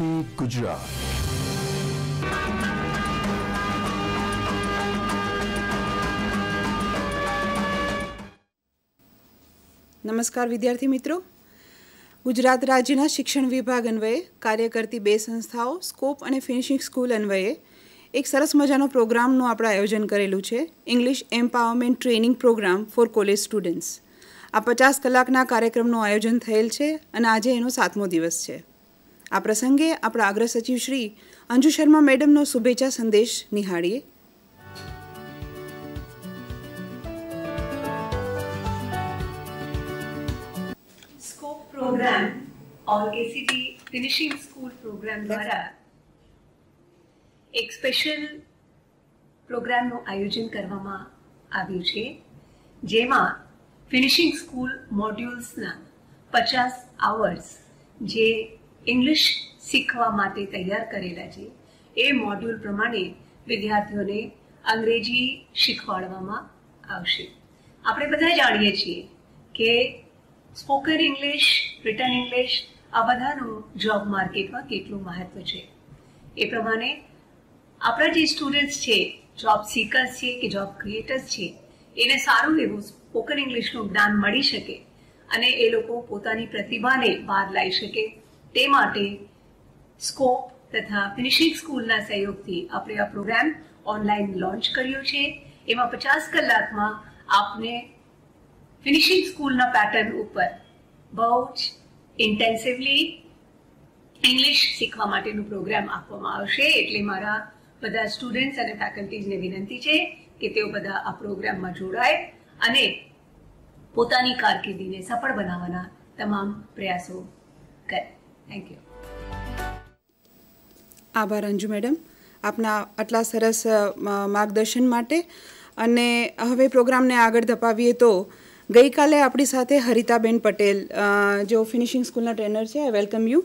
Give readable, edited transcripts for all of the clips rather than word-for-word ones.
વિદ્યાર્થી ગુજરાત. નમસ્કાર વિદ્યાર્થી મિત્રો. ગુજરાત રાજ્યના શિક્ષણ વિભાગ અન્વયે કાર્ય કરતી બે સંસ્થાઓ સ્કોપ અને ફિનિશિંગ સ્કૂલ અન્વયે એક સરસ મજાનો પ્રોગ્રામનું આપણે આયોજન કરેલું છે, English empowerment training program for college students. આ 50 કલાકના કાર્યક્રમનું આયોજન થયેલ છે અને આજે એનો 7મો દિવસ છે. આ પ્રસંગે આપણા અગ્ર સચિવ શ્રી અંજુ શર્મા મેડમનો શુભેચ્છા સંદેશ નિહાળીએ. प्रोग्राम और केसीजी फिनिशिंग स्कूल प्रोग्राम द्वारा एक स्पेशल प्रोग्रामનું આયોજન કરવામાં આવ્યું છે, જેમાં ફિનિશિંગ સ્કૂલ મોડ્યુલ્સના 50 આવર્સ જે ઇંગ્લિશ શીખવા માટે તૈયાર કરેલા છે, એ મોડ્યુલ પ્રમાણે વિદ્યાર્થીઓને અંગ્રેજી શીખવાડવામાં આવશે. આપણે બધા જાણીએ છીએ કે સ્પોકન ઇંગ્લિશ, રિટન ઇંગ્લિશ આ બધાનું જોબ માર્કેટમાં કેટલું મહત્વ છે. એ પ્રમાણે આપણા જે સ્ટુડન્ટ્સ છે, જોબ સીકર્સ છે કે જોબ ક્રિએટર્સ છે, એને સારું એવું સ્પોકન ઇંગ્લિશનું જ્ઞાન મળી શકે અને એ લોકો પોતાની પ્રતિભાને બહાર લાવી શકે, તે માટે સ્કોપ તથા ફિનિશિંગ સ્કૂલના સહયોગથી આપણે આ પ્રોગ્રામ ઓનલાઈન લોન્ચ કર્યો છે. એમાં 50 કલાકમાં આપને ફિનિશિંગ સ્કૂલના પેટર્ન ઉપર બહુ જ ઇન્ટેન્સિવલી ઇંગ્લિશ શીખવા માટેનું પ્રોગ્રામ આપવામાં આવશે. એટલે મારા બધા સ્ટુડન્ટ્સ અને ફેકલ્ટીઝને વિનંતી છે કે તેઓ બધા આ પ્રોગ્રામમાં જોડાય અને પોતાની કારકિર્દીને સફળ બનાવવાના તમામ પ્રયાસો કરે. Thank you. આભાર અંજુ મેડમ, આપના આટલા સરસ માર્ગદર્શન માટે. અને હવે પ્રોગ્રામને આગળ ધપાવીએ તો ગઈકાલે આપણી સાથે હરિતાબેન પટેલ, જેઓ ફિનિશિંગ સ્કૂલના ટ્રેનર છે, વેલકમ યુ.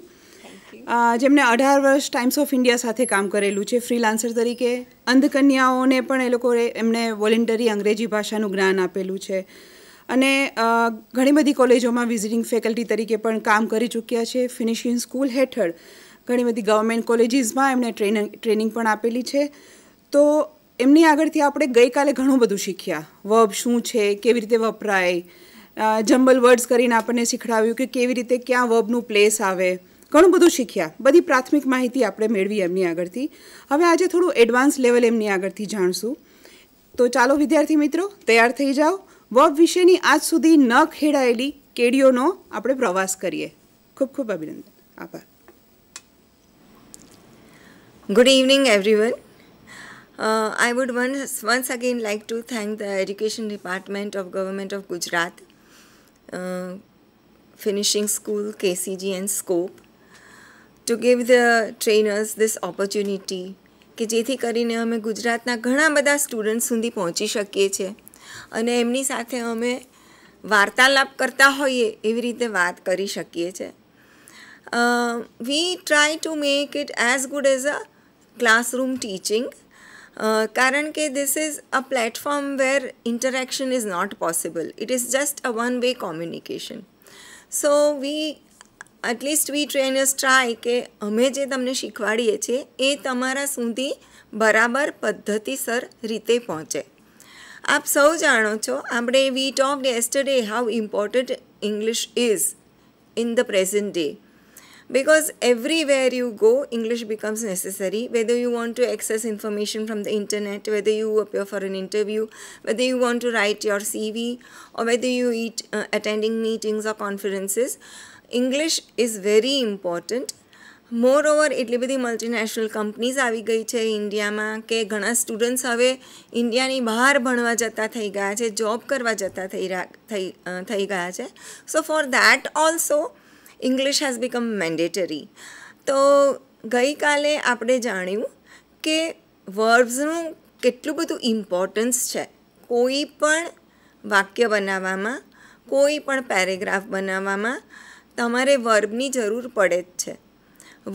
જેમણે 18 વર્ષ ટાઈમ્સ ઓફ ઇન્ડિયા સાથે કામ કરેલું છે ફ્રીલાન્સર તરીકે. અંધ કન્યાઓને પણ એ લોકોએ એમને વોલેન્ટરી અંગ્રેજી ભાષાનું જ્ઞાન આપેલું છે અને ઘણી બધી કોલેજોમાં વિઝિટિંગ ફેકલ્ટી તરીકે પણ કામ કરી ચૂક્યા છે. ફિનિશિંગ સ્કૂલ હેઠળ ઘણી બધી ગવર્મેન્ટ કોલેજીસમાં એમણે ટ્રેનિંગ પણ આપેલી છે. તો એમની આગળથી આપણે ગઈકાલે ઘણું બધું શીખ્યા. વર્બ શું છે, કેવી રીતે વપરાય, જમ્બલ વર્ડ્સ કરીને આપણને શીખડાવ્યું કે કેવી રીતે ક્યાં વર્બનું પ્લેસ આવે, ઘણું બધું શીખ્યા. બધી પ્રાથમિક માહિતી આપણે મેળવી એમની આગળથી. હવે આજે થોડું એડવાન્સ લેવલ એમની આગળથી જાણશું. તો ચાલો વિદ્યાર્થી મિત્રો, તૈયાર થઈ જાઓ. વર્બ વિશેની આજ સુધી ન ખેડાયેલી કેડીઓનો આપણે પ્રવાસ કરીએ. ખૂબ ખૂબ અભિનંદન. આભાર. Good evening, everyone. I would once again like to thank the Education Department of Government of Gujarat, Finishing School, KCG and Scope to give the trainers this opportunity કે જેથી કરીને અમે ગુજરાતના ઘણા બધા સ્ટુડન્ટ્સ સુધી પહોંચી શકીએ છીએ અને એમની સાથે અમે વાર્તાલાપ કરતા હોઈએ એવી રીતે વાત કરી શકીએ છીએ. We try to make it as good as a classroom teaching. કારણ કે this is a platform where interaction is not possible. It is just a one-way communication. So at least we trainers try કે અમે જે તમને શીખવાડીએ છીએ એ તમારા સુધી બરાબર પદ્ધતિસર રીતે પહોંચે. આપ સૌ જાણો છો, આપણે we talked yesterday how important English is in the present day. Because everywhere you go, English becomes necessary, whether you want to access information from the internet, whether you appear for an interview, whether you want to write your CV, or whether you attending meetings or conferences. English is very important. Moreover, એટલી બધી multinational companies આવી ગઈ છે ઇન્ડિયામાં કે ઘણા students હવે ઇન્ડિયાની બહાર ભણવા જતા થઈ ગયા છે, જોબ કરવા જતા થઈ ગયા છે. So for that also English has become mandatory. તો ગઈકાલે આપણે જાણ્યું કે વર્બ્સનું કેટલું બધું ઇમ્પોર્ટન્સ છે. કોઈ પણ વાક્ય બનાવવામાં, કોઈ પણ પેરેગ્રાફ બનાવવામાં તમારે વર્બની જરૂર પડે જ છે.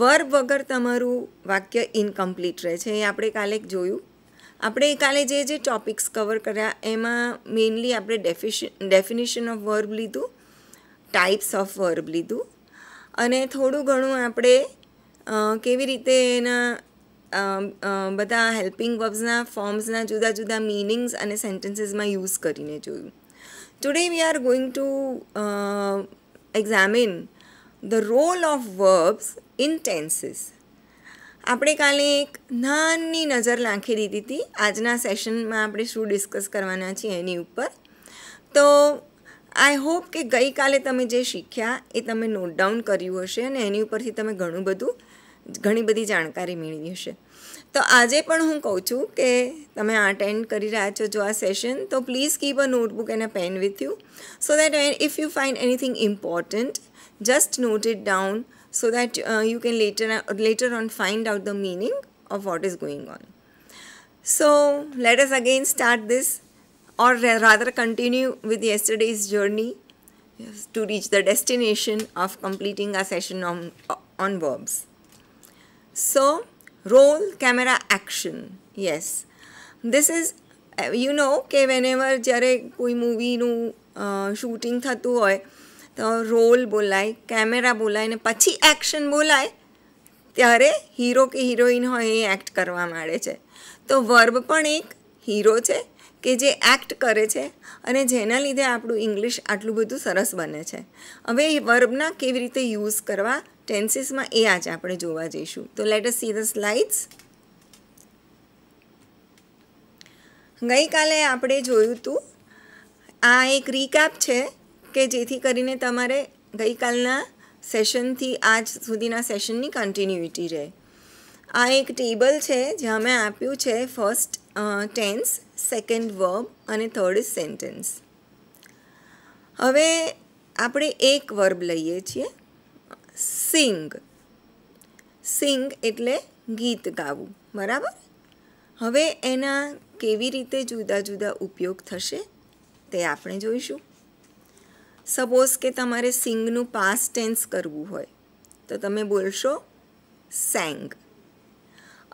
વર્બ વગર તમારું વાક્ય ઇનકમ્પ્લીટ રહે છે. એ આપણે કાલે જોયું. આપણે કાલે જે ટોપિક્સ કવર કર્યા એમાં મેઇનલી આપણે ડેફિનેશન ઓફ વર્બ લીધું, ટાઈપ્સ ઓફ વર્બ લીધું અને થોડું ઘણું આપણે કેવી રીતે એના બધા હેલ્પિંગ વર્બ્સના ફોર્મ્સના જુદા જુદા મિનિંગ્સ અને સેન્ટેન્સીસમાં યુઝ કરીને જોયું. Today we are going to examine the role of verbs in tenses. આપણે કાલે એક નાની નજર નાખી દીધી હતી આજના સેશનમાં આપણે શું ડિસ્કસ કરવાના છીએ એની ઉપર. તો આઈ હોપ કે ગઈકાલે તમે જે શીખ્યા એ તમે નોટ ડાઉન કર્યું હશે અને એની ઉપરથી તમે ઘણી બધી જાણકારી મેળવી હશે. તો આજે પણ હું કહું છું કે તમે અટેન્ડ કરી રહ્યા છો જો આ સેશન, તો please keep a notebook and a pen with you so that if you find anything important just note it down so that you can later on find out the meaning of what is going on. So let us again start this, or rather continue with yesterday's journey to reach the destination of completing our session on verbs. So roll, camera, action. Yes, this is કે whenever જ્યારે કોઈ મૂવીનું shooting થતું હોય તો role બોલાય, camera બોલાય ને પછી એક્શન બોલાય ત્યારે હીરો કે હિરોઈન હોય એ એક્ટ કરવા માંડે છે. તો વર્બ પણ એક હીરો છે કે જે એક્ટ કરે છે અને જેના લીધે આપણું ઇંગ્લિશ આટલું બધું સરસ બને છે. હવે એ વર્બના કેવી રીતે યુઝ કરવા ટેન્સીસમાં એ આજે આપણે જોવા જઈશું. તો late us see the slides. ગઈકાલે આપણે જોયું હતું, આ એક રીકેપ છે કે જેથી કરીને તમારે ગઈકાલના સેશનથી આજ સુધીના સેશનની કન્ટિન્યુટી રહે. આ એક ટેબલ છે જ્યાં મેં આપ્યું છે ફર્સ્ટ ટેન્સ, સેકન્ડ વર્બ અને થર્ડ ઇઝ સેન્ટેન્સ. હવે આપણે એક વર્બ લઈએ છીએ, સિંગ. સિંગ એટલે ગીત ગાવું, બરાબર. હવે એના કેવી રીતે જુદા જુદા ઉપયોગ થશે તે આપણે જોઈશું. સપોઝ કે તમારે સિંગનું પાસ્ટ ટેન્સ કરવું હોય તો તમે બોલશો સેંગ.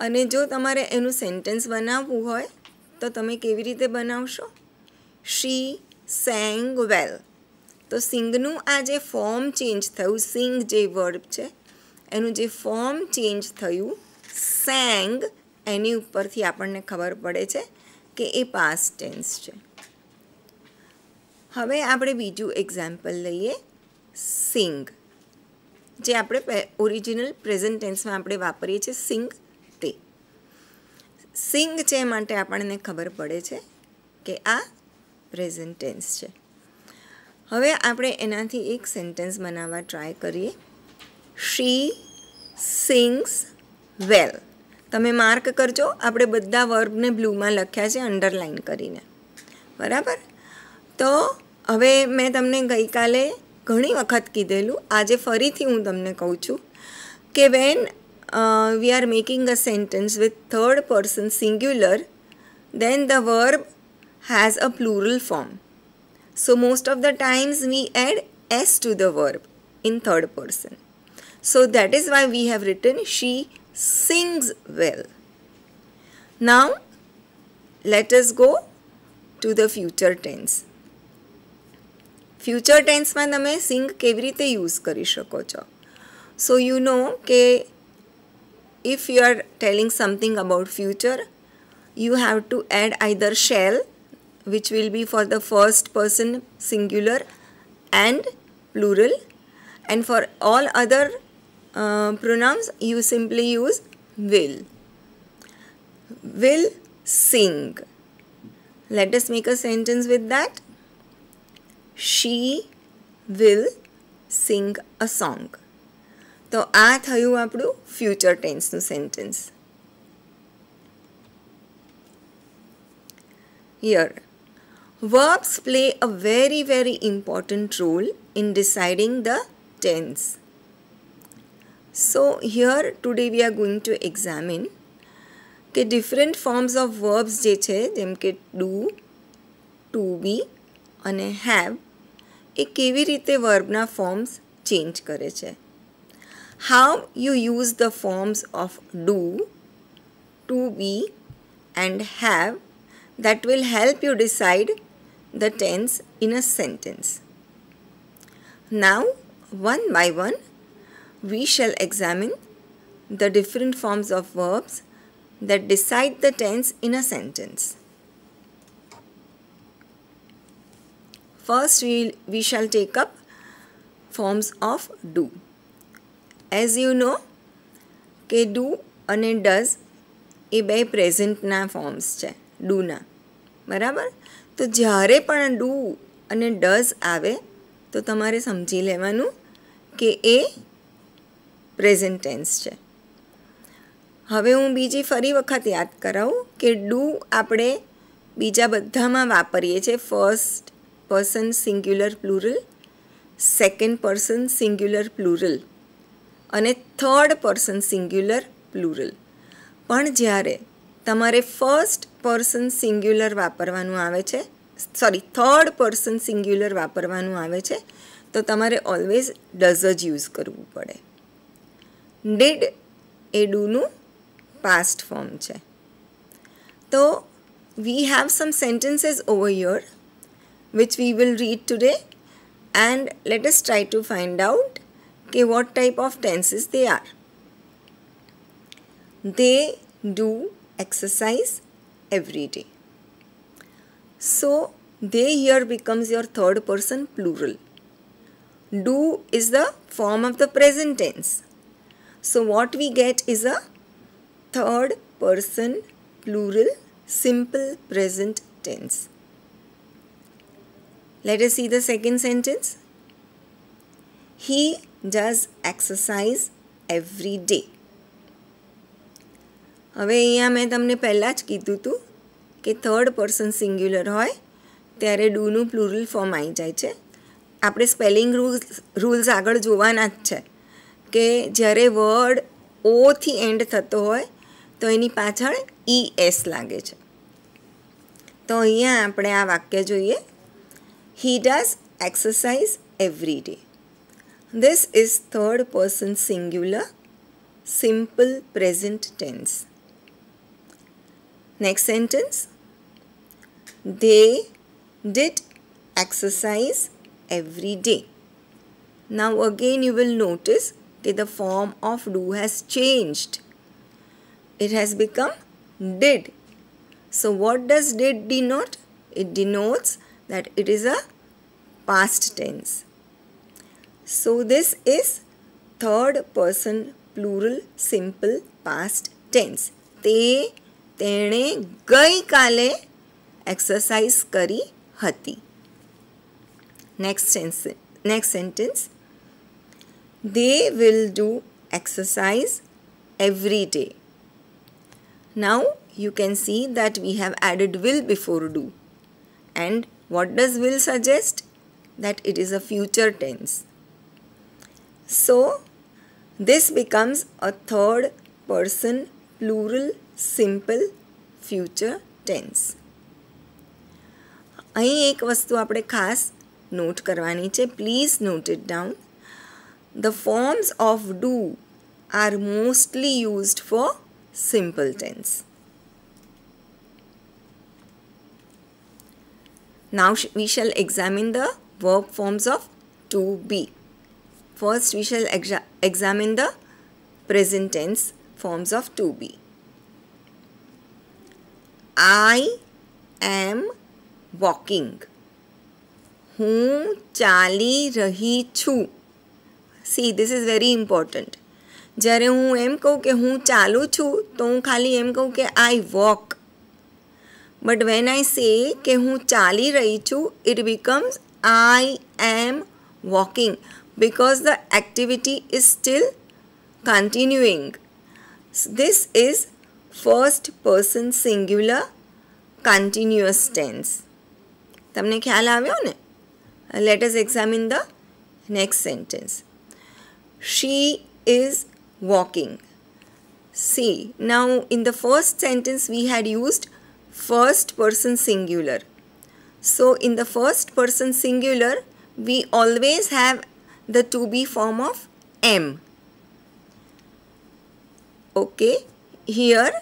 અને જો તમારે એનું સેન્ટેન્સ બનાવવું હોય તો તમે કેવી રીતે બનાવશો? શી સેંગ વેલ. તો સિંગનું આ જે ફોર્મ ચેન્જ થયું, સિંગ જે વર્બ છે એનું જે ફોર્મ ચેન્જ થયું સેંગ, એની ઉપરથી આપણને ખબર પડે છે કે એ પાસ્ટ ટેન્સ છે. હવે આપણે બીજું એક્ઝામ્પલ લઈએ, સિંગ, જે આપણે ઓરિજિનલ પ્રેઝન્ટ ટેન્સમાં આપણે વાપરીએ છીએ સિંગ તે. સિંગ છે માટે આપણને ખબર પડે છે કે આ પ્રેઝન્ટ ટેન્સ છે. હવે આપણે એનાથી એક સેન્ટેન્સ બનાવવા ટ્રાય કરીએ. શી સિંગ્સ વેલ. તમે માર્ક કરજો, આપણે બધા વર્બને બ્લુમાં લખ્યા છે અંડરલાઇન કરીને, બરાબર. તો હવે મેં તમને ગઈકાલે ઘણી વખત કીધેલું, આજે ફરીથી હું તમને કહું છું કે when we are making a sentence with third person singular, then the verb has a plural form. So most of the times we add s to the verb in third person. So that is why we have written she sings well. Now let us go to the future tense. Future ટેન્સમાં તમે sing કેવી રીતે use કરી શકો છો? So you know કે if you are telling something about future, you have to add either shall, which will be for the first person singular and plural, and for all other pronouns you simply use will. Will sing. Let us make a sentence with that. She will sing a song. તો આ થયું આપણું future ટેન્સનું sentence. Here, verbs play a very, very important role in deciding the tense. So here today we are going to examine કે different forms of verbs જે છે જેમ કે do, to be અને have એ કેવી રીતે વર્બના ફોર્મ્સ ચેન્જ કરે છે. How you use the forms of do, to be and have, that will help you decide the tense in a sentence. Now, one by one, we shall examine the different forms of verbs that decide the tense in a sentence. First, we shall take up forms of do. As you know કે do અને does એ બે પ્રેઝન્ટના forms છે ડૂના, બરાબર? તો જ્યારે પણ do અને does આવે તો તમારે સમજી લેવાનું કે એ પ્રેઝન્ટ ટેન્સ છે. હવે હું બીજી ફરી વખત યાદ કરાવું કે ડુ આપણે બીજા બધામાં વાપરીએ છીએ. First person singular plural, second person singular plural અને થર્ડ પર્સન સિંગ્યુલર પ્લુરલ. પણ જ્યારે તમારે ફર્સ્ટ પર્સન સિંગ્યુલર વાપરવાનું આવે છે, થર્ડ પર્સન સિંગ્યુલર વાપરવાનું આવે છે, તો તમારે ઓલવેઝ ડઝ જ યુઝ કરવું પડે. ડીડ એ ડુનું past form છે. તો we have some sentences over here which we will read today, and let us try to find out what type of tenses they are. They do exercise every day. So they here becomes your third person plural. Do is the form of the present tense. So what we get is a third person plural simple present tense. Let us see the second sentence. He does exercise every day. હવે અહીંયા મેં તમને પહેલાં જ કીધું હતું કે third person singular હોય ત્યારે ડૂનું પ્લુરલ ફોર્મ આવી જાય છે. આપણે સ્પેલિંગ રૂલ્સ આગળ જોવાના જ છે કે જ્યારે વર્ડ ઓથી એન્ડ થતો હોય તો એની પાછળ ES લાગે છે. તો અહીંયા આપણે આ વાક્ય જોઈએ. He does exercise every day. This is third person singular simple present tense. Next sentence. They did exercise every day. Now again you will notice that the form of do has changed. It has become did. So what does did denote? It denotes that it is a past tense. So this is third person plural simple past tense. તેણે ગઈકાલે exercise કરી હતી. Next sentence. They will do exercise every day. Now you can see that we have added will before do. And what does will suggest? That it is a future tense. So this becomes a third person plural simple future tense. અહીં એક વસ્તુ આપણે ખાસ note કરવાની છે. Please note it down. The forms of do are mostly used for simple tense. Now we shall examine the verb forms of to be. First we shall examine the present tense forms of to be. I am walking. હું ચાલી રહી છું. See, this is very important. જ્યારે હું એમ કહું કે હું ચાલું છું તો હું ખાલી એમ કહું કે I walk. But when I say કે હું ચાલી રહી છું, it becomes I am walking because the activity is still continuing. So this is first person singular continuous tense. તમને ખ્યાલ આવ્યો ને? Let us examine the next sentence. She is walking. See, now in the first sentence we had used first person singular. So in the first person singular we always have the to be form of am. Okay, here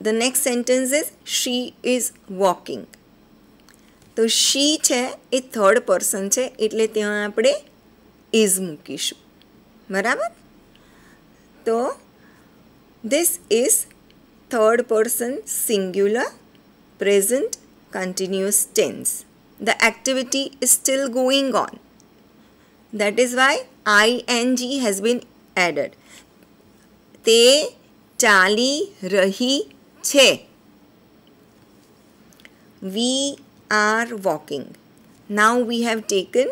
the next sentence is she is walking. તો she છે એ third person છે એટલે ત્યાં આપણે is મૂકીશું. બરાબર? તો this is third person singular present continuous tense. The activity is still going on. That is why ing has been added. તે ચાલી રહી છે. We are walking. Now we have taken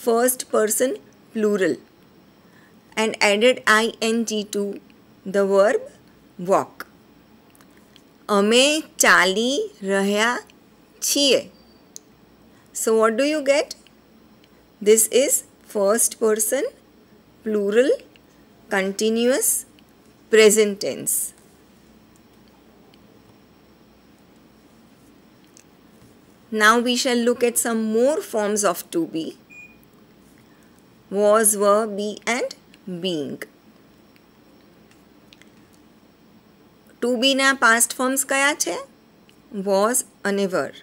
first person plural and added ing to the verb walk. અમે ચાલી રહ્યા છીએ. So what do you get? This is first person plural continuous present tense. Now we shall look at some more forms of to be. Was, were, be and being. To be ના past forms કયા છે? Was અને were.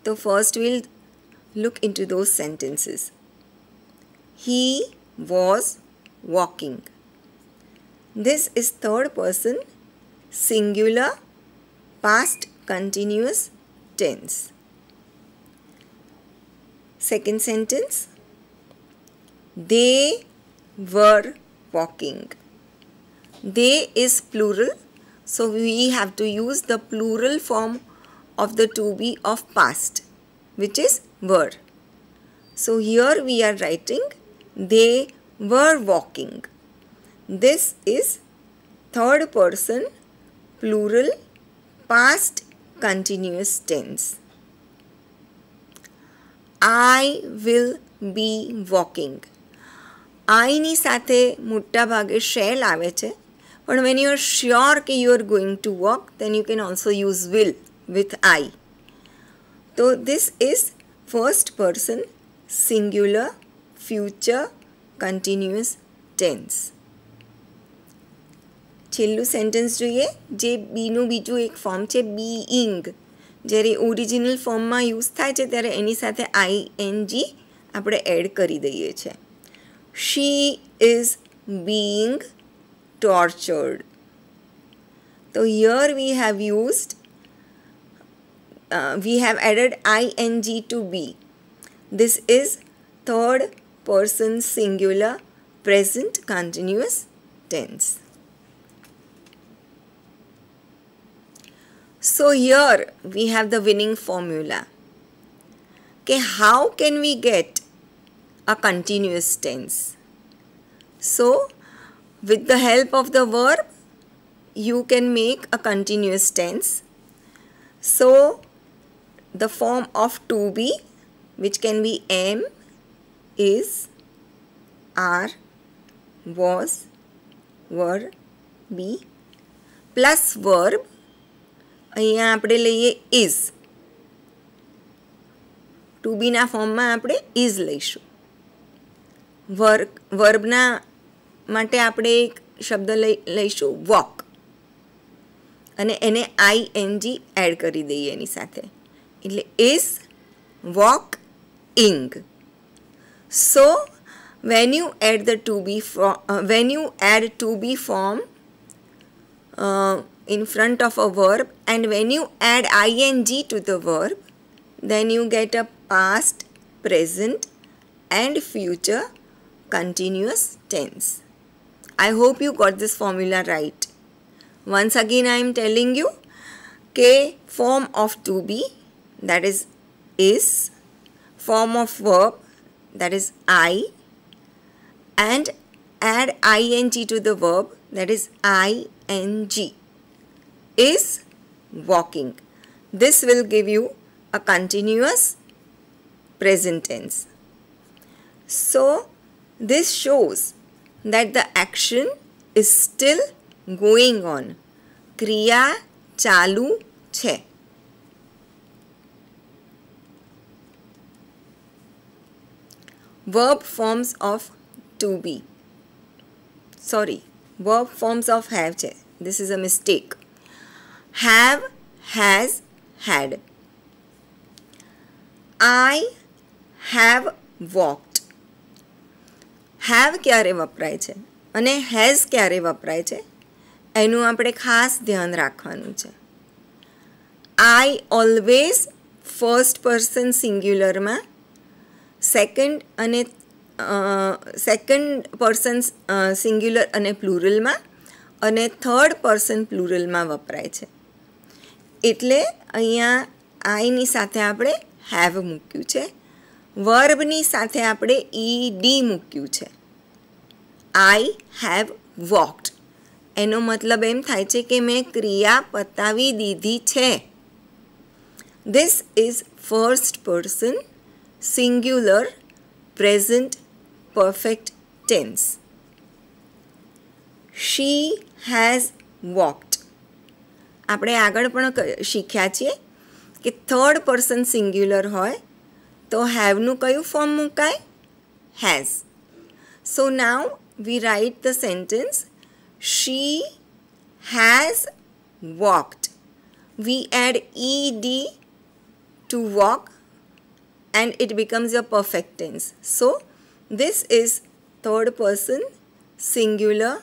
So first we'll look into those sentences. He was walking. This is third person singular past continuous tense. Second sentence. They were walking. They is plural, so we have to use the plural form of the to be of past, which is were. So here we are writing they were walking. This is third person plural past continuous tense. I will be walking. I ની સાથે મોટા ભાગે shall આવે છે, પણ when you are sure કે you are going to walk, then you can also use will with I. So this is first person singular future continuous tense. છેલ્લું sentence જોઈએ, જે બીનું બીજું એક ફોર્મ છે બીઈંગ. જ્યારે ઓરિજિનલ ફોર્મમાં યુઝ થાય છે ત્યારે એની સાથે આઈએનજી આપણે એડ કરી દઈએ છીએ. She is being tortured. So here we have used we have added ing to be. This is third person singular present continuous tense. So here we have the winning formula. Okay, how can we get a continuous tense? So with the help of the verb you can make a continuous tense. So the form of to be, which can be am, is, are, was, were, be, plus verb. અહીંયા આપણે લઈએ is. to be ના ફોર્મમાં આપણે is લઈશું. વર્બના માટે આપણે એક શબ્દ લઈશું walk અને એને ing એડ કરી દઈએ એની સાથે, એટલે is walking. So when you add the to be when you add to be form in front of a verb and when you add ing to the verb, then you get a past, present and future continuous tense. I hope you got this formula right. Once again I am telling you, K form of to be, that is, form of verb, that is I, and add ing to the verb, that is ing, is walking. This will give you a continuous present tense. So this shows that the action is still going on. ક્રિયા ચાલુ છે. Verb forms of to be. Sorry, verb forms of have છે. This is a mistake. Have, has, had. I have walked. Have ક્યારે વપરાય છે? અને has ક્યારે વપરાય છે એનું આપણે ખાસ ધ્યાન રાખવાનું છે. આઈ ઓલવેઝ ફર્સ્ટ પર્સન સિંગ્યુલરમાં, સેકન્ડ પર્સન સિંગ્યુલર અને પ્લુરલમાં અને થર્ડ પર્સન પ્લુરલમાં વપરાય છે. એટલે અહીંયા આઈની સાથે આપણે હેવ મૂક્યું છે, વર્બની સાથે આપણે ઈડી મૂક્યું છે. આઈ હેવ વોકડ એનો મતલબ એમ થાય છે કે મેં ક્રિયા પતાવી દીધી છે. This is first person singular present perfect tense. She has walked. આપણે આગળ પણ શીખ્યા છીએ કે થર્ડ પર્સન સિંગ્યુલર હોય તો હેવનું કયું ફોર્મ મુકાય? Has. So now we write the sentence she has walked. We add ed to walk and it becomes a perfect tense. So this is third person singular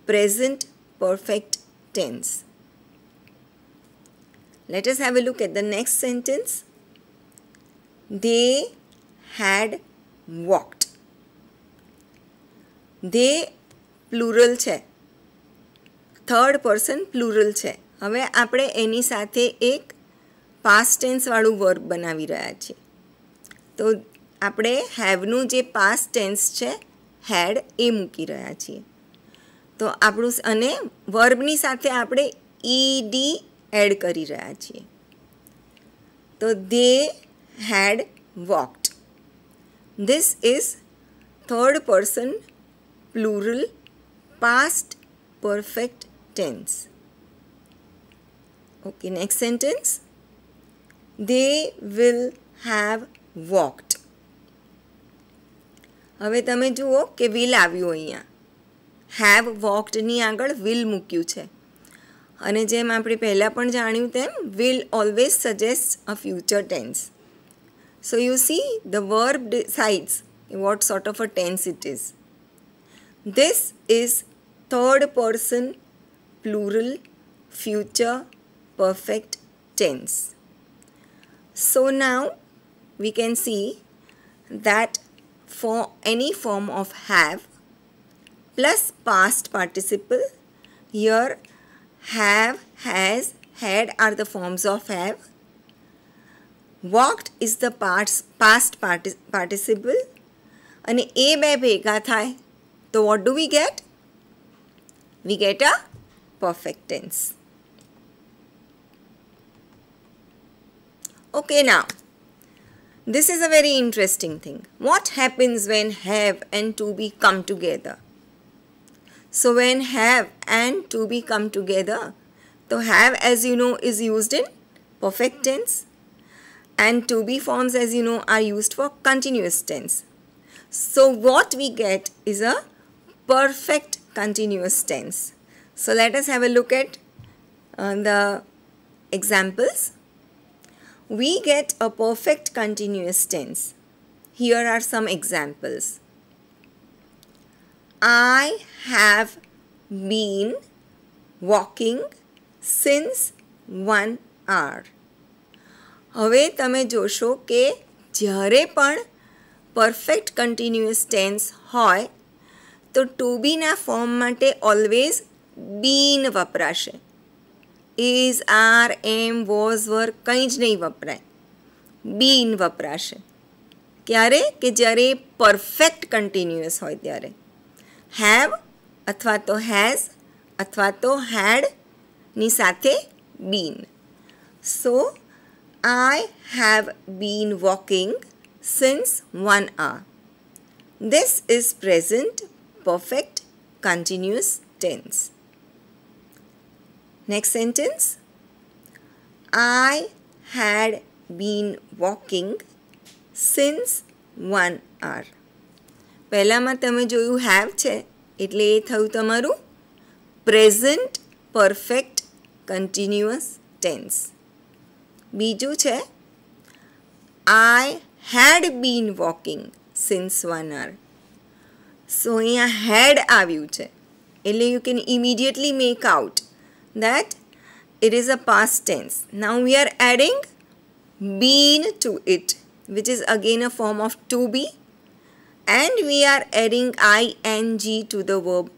present perfect tense. Let us have a look at the next sentence. They had walked. They plural છે, third person plural છે. હવે આપણે એની સાથે એક past ટેન્સવાળું verb બનાવી રહ્યા છીએ. તો આપણે હેવનું જે પાસ્ટ ટેન્સ છે હેડ એ મૂકી રહ્યા છીએ. તો આપણું અને વર્બની સાથે આપણે ઈડી એડ કરી રહ્યા છીએ. તો they had walked. This is third person plural past perfect tense. Okay, next sentence. They will have walked. હવે તમે જુઓ કે will આવ્યું અહીંયા. have walked ની આગળ will મૂક્યું છે. અને જેમ આપણે પહેલાં પણ જાણ્યું તેમ will always suggests a future tense. So you see the verb decides what sort of a tense it is. This is third person plural future perfect tense. So now we can see that for any form of have plus past participle, here have, has, had are the forms of have. Walked is the past participle અને એ બે ભેગા થાય તો what do we get? We get a perfect tense. Okay, now this is a very interesting thing. What happens when have and to be come together? So when have and to be come together, so have, as you know, is used in perfect tense and to be forms, as you know, are used for continuous tense. So what we get is a perfect continuous tense. So let us have a look at the examples. We get a perfect continuous tense. Here are some examples. I have been walking since 1 hour. હવે તમે જોશો કે જ્યારે પણ perfect continuous tense હોય તો two બીના form માટે always બીન વપરાશે. ઇઝ, આર, એમ, વોઝ, વર કંઈ જ નહીં વપરાય, બીન વપરાશે. ક્યારે? કે જ્યારે પરફેક્ટ કન્ટિન્યુઅસ હોય ત્યારે. હેવ અથવા તો હેઝ અથવા તો હેડની સાથે been. So I have been walking since 1 hour. This is present perfect continuous tense. Next sentence. I had been walking since 1 hour. પહેલામાં તમે જોયું have છે એટલે એ થયું તમારું present perfect continuous tense. બીજું છે I had been walking since 1 hour. સો અહીંયા હેડ આવ્યું છે એટલે you can immediately make out that it is a past tense. Now we are adding been to it, which is again a form of to be, and we are adding ing to the verb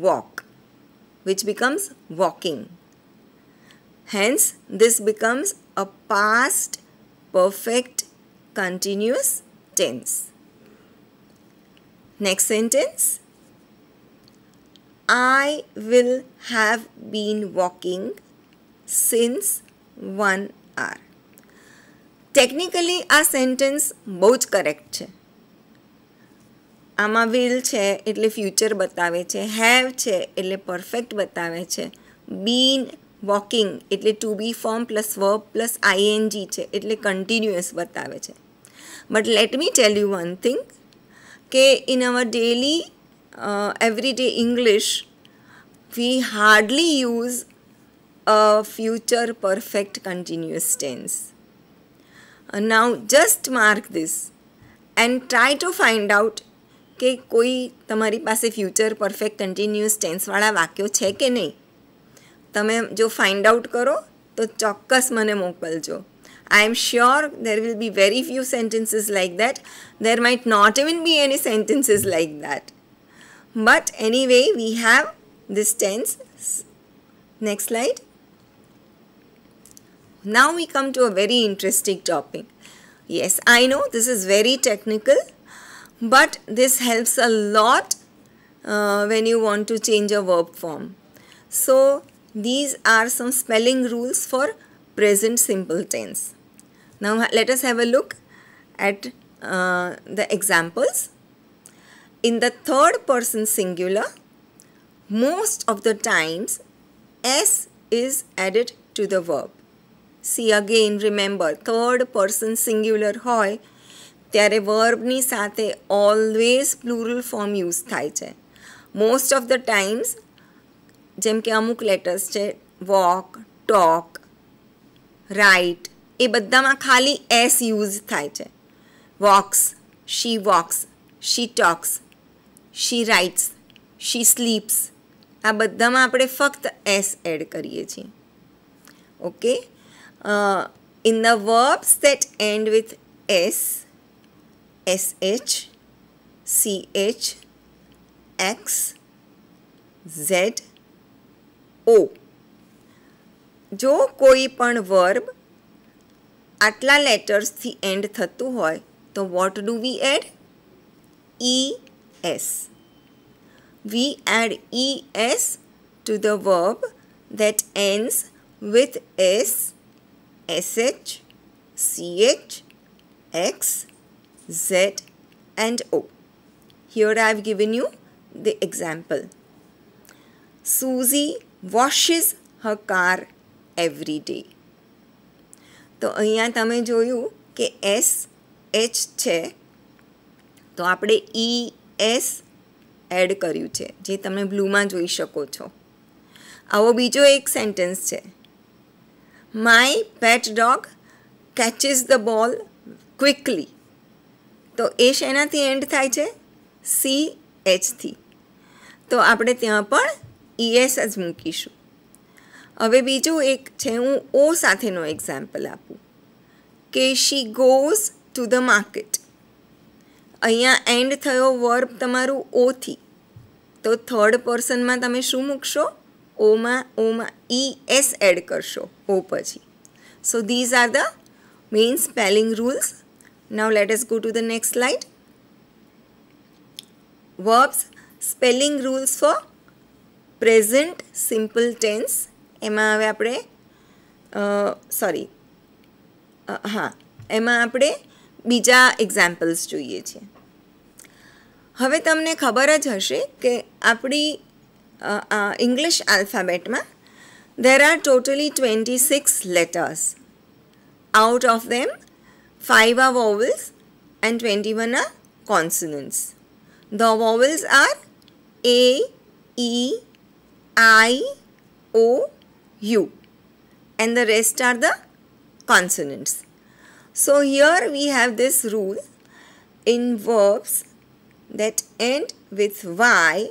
walk, which becomes walking. Hence, this becomes a past perfect continuous tense. Next sentence. I will have been walking since 1 hour. Technically આ sentence બહુ જ correct છે. આમાં will છે એટલે future બતાવે છે, have છે એટલે પરફેક્ટ બતાવે છે, બીન વોકિંગ એટલે to be form plus verb plus ING છે એટલે કન્ટિન્યુઅસ બતાવે છે. But let me tell you one thing કે in our daily everyday English, we hardly use a future perfect continuous tense. Now just mark this and try to find out કે કોઈ તમારી પાસે future perfect continuous tense વાળા વાક્યો છે કે નહીં. તમે જો find out કરો તો ચોક્કસ મને મોકલજો. I am sure there will be very few sentences like that. There might not even be any sentences like that. But anyway, we have this tense. Next slide. Now we come to a very interesting topic. Yes, I know this is very technical, but this helps a lot when you want to change a verb form. So these are some spelling rules for present simple tense. Now let us have a look at the examples. In the third person singular, most of the times S is added to the verb. See again, remember, third person singular હોય ત્યારે વર્બની સાથે always plural form use થાય છે. Most of the times, જેમ કે અમુક letters છે walk, talk, write, એ બધામાં ખાલી S યુઝ થાય છે. walks, she walks, she talks, she writes, she sleeps. આ બધામાં આપણે ફક્ત એસ એડ કરીએ છીએ. Okay, in the verbs that and with S, SH, CH, X, Z, O. જો કોઈ પણ વર્બ આટલા લેટર્સથી એન્ડ થતું હોય તો what do we add? ES. We add ES to the verb that ends with S, SH, CH, X, Z and O. Here I have given you the example. Susie washes her car every day. તો અહીંયા તમે જોયું કે SH છે તો આપણે ES add કર્યું છે જે તમે બ્લૂમાં જોઈ શકો છો. આવો બીજો એક સેન્ટેન્સ છે. My pet dog catches the ball quickly. તો એ શેનાથી એન્ડ થાય છે? CHથી. તો આપણે ત્યાં પણ ES જ મૂકીશું. હવે બીજું એક છે, હું O સાથેનો એક્ઝામ્પલ આપું કે she goes to the market. અહીંયા એન્ડ થયો વર્બ તમારું ઓથી, તો થર્ડ પર્સનમાં તમે શું મૂકશો? ઓમાં ES એડ કરશો ઓ પછી. So these are the main spelling rules. Now let us go to the next slide. Verbs spelling rules for present simple tense. એમાં હવે આપણે એમાં આપણે બીજા એક્ઝામ્પલ્સ જોઈએ છીએ. હવે તમને ખબર જ હશે કે આપણી English આલ્ફાબેટમાં there are totally 26 letters. Out of them, 5 are vowels and 21 are consonants. The vowels are A, E, I, O, U, and the rest are the consonants. So here we have this rule in verbs that end with Y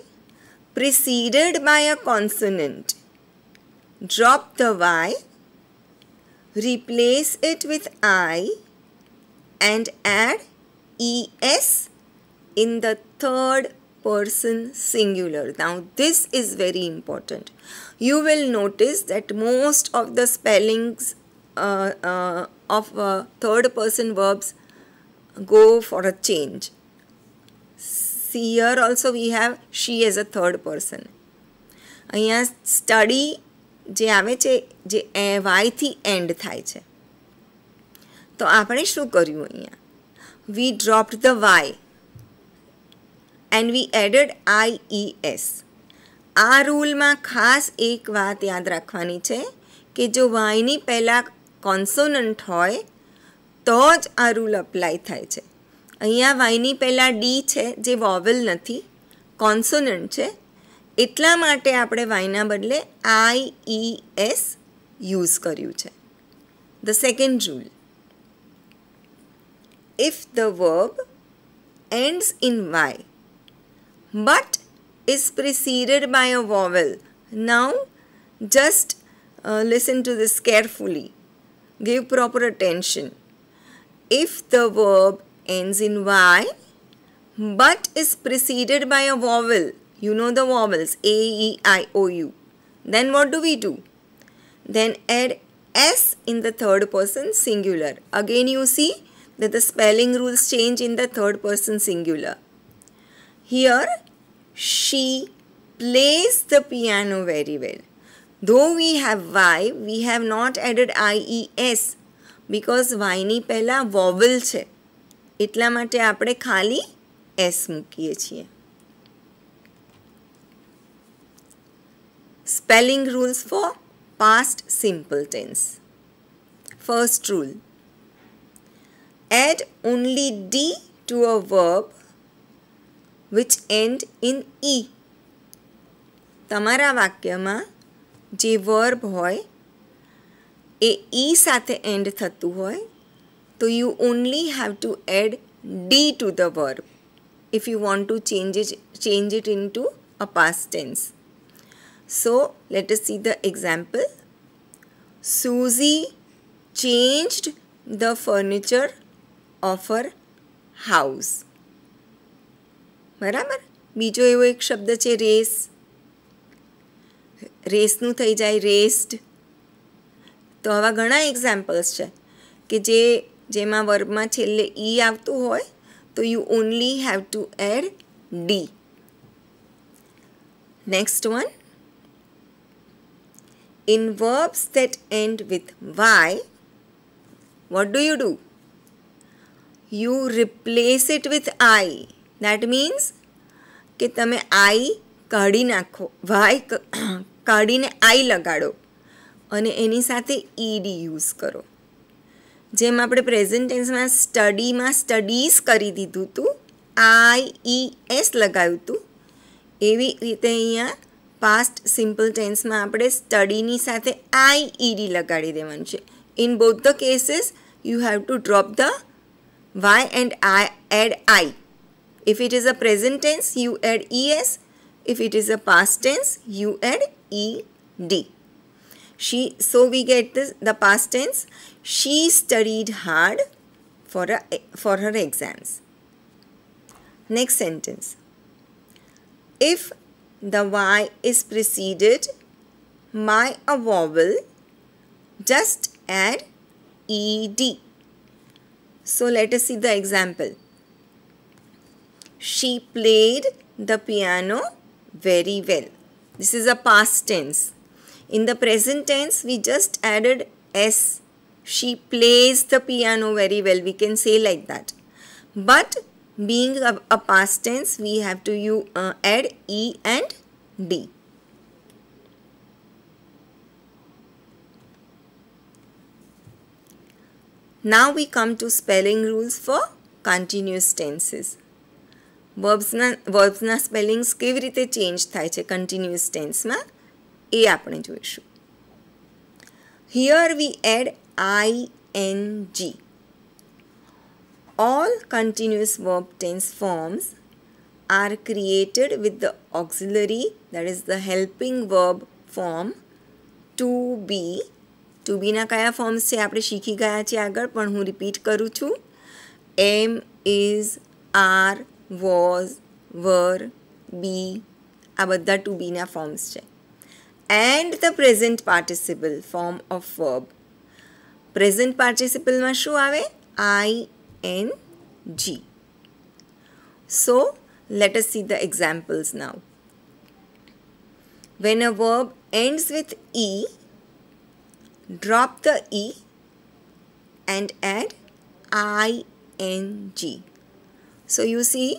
preceded by a consonant. Drop the Y, replace it with I and add ES in the third person singular. Now this is very important. You will notice that most of the spellings of third person verbs go for a change. See, here also we have she as a third person. અહીંયા study જે આવે છે જે y થી end થાય છે. તો આપણે શું કર્યું અહીંયા? We dropped the y and we added IES. આ રૂલમાં ખાસ એક વાત યાદ રાખવાની છે કે જો વાયની પહેલાં કોન્સોનન્ટ હોય તો જ આ રૂલ અપ્લાય થાય છે. અહીંયા વાયની પહેલાં ડી છે જે વોવેલ નથી, કોન્સોનન્ટ છે, એટલા માટે આપણે વાયના બદલે IES યુઝ કર્યું છે. The second rule. If the verb ends in Y but is preceded by a vowel. Now just listen to this carefully. Give proper attention. If the verb ends in Y but is preceded by a vowel, you know the vowels A, E, I, O, U. Then what do we do? Then add S in the third person singular. Again you see that the spelling rules change in the third person singular. Here she plays the piano very well. Though we have Y, we have not added IES because Y ની પહેલાં vowel છે. એટલા માટે આપણે ખાલી S મૂકીએ છીએ. Spelling rules for past simple tense. First rule. Add only D to a verb which end in E. તમારા વાક્યમાં જે વર્બ હોય એ E સાથે એન્ડ થતું હોય તો you only have to add D to the verb if you want to change it into a past tense. So let us see the example. Susie changed the furniture of her house. બરાબર. બીજો એવો એક શબ્દ છે race. રેસનું થઈ જાય રેસ્ડ. તો આવા ઘણા એક્ઝામ્પલ્સ છે કે જેમાં વર્બમાં છેલ્લે ઈ આવતું હોય તો you only have to add D. Next one. In verbs that end with Y, what do? You replace it with I. That means કે તમે I કાઢી નાખો, Y કાઢીને I લગાડો અને એની સાથે ED યુઝ કરો. જેમ આપણે પ્રેઝન્ટ ટેન્સમાં સ્ટડીમાં સ્ટડીઝ કરી દીધું હતું, IES લગાવ્યું હતું, એવી રીતે અહીંયા પાસ્ટ સિમ્પલ ટેન્સમાં આપણે સ્ટડીની સાથે IED લગાડી દેવાનું છે. In both the cases you have to drop the Y and I add I. If it is a present tense, you add ES. If it is a past tense, you add ED. So we get the past tense. She studied hard for her exams. Next sentence. If the Y is preceded by a vowel, just add ED. So let us see the example. She played the piano very well. This is a past tense. In the present tense, we just added S. She plays the piano very well. We can say like that. But being a past tense, we have to add E and D. Now we come to spelling rules for continuous tenses. Verbsના spellings કેવી રીતે change થાય છે continuous tenseમાં એ આપણે જોઈશું. Here we add ING. All continuous verb tense forms are created with the auxiliary, that is the helping verb form to be. To be ના કયા forms છે આપણે શીખી ગયા છીએ આગળ, પણ હું રિપીટ કરું છું. am, is, are, was, were, be, આ બધા to be ના ફોર્મ્સ છે. and the present participle form of verb. Present પાર્ટિસિપલમાં શું આવે? ing. So let us see the examples now. When a verb ends with e, drop the e and add ing. So you see,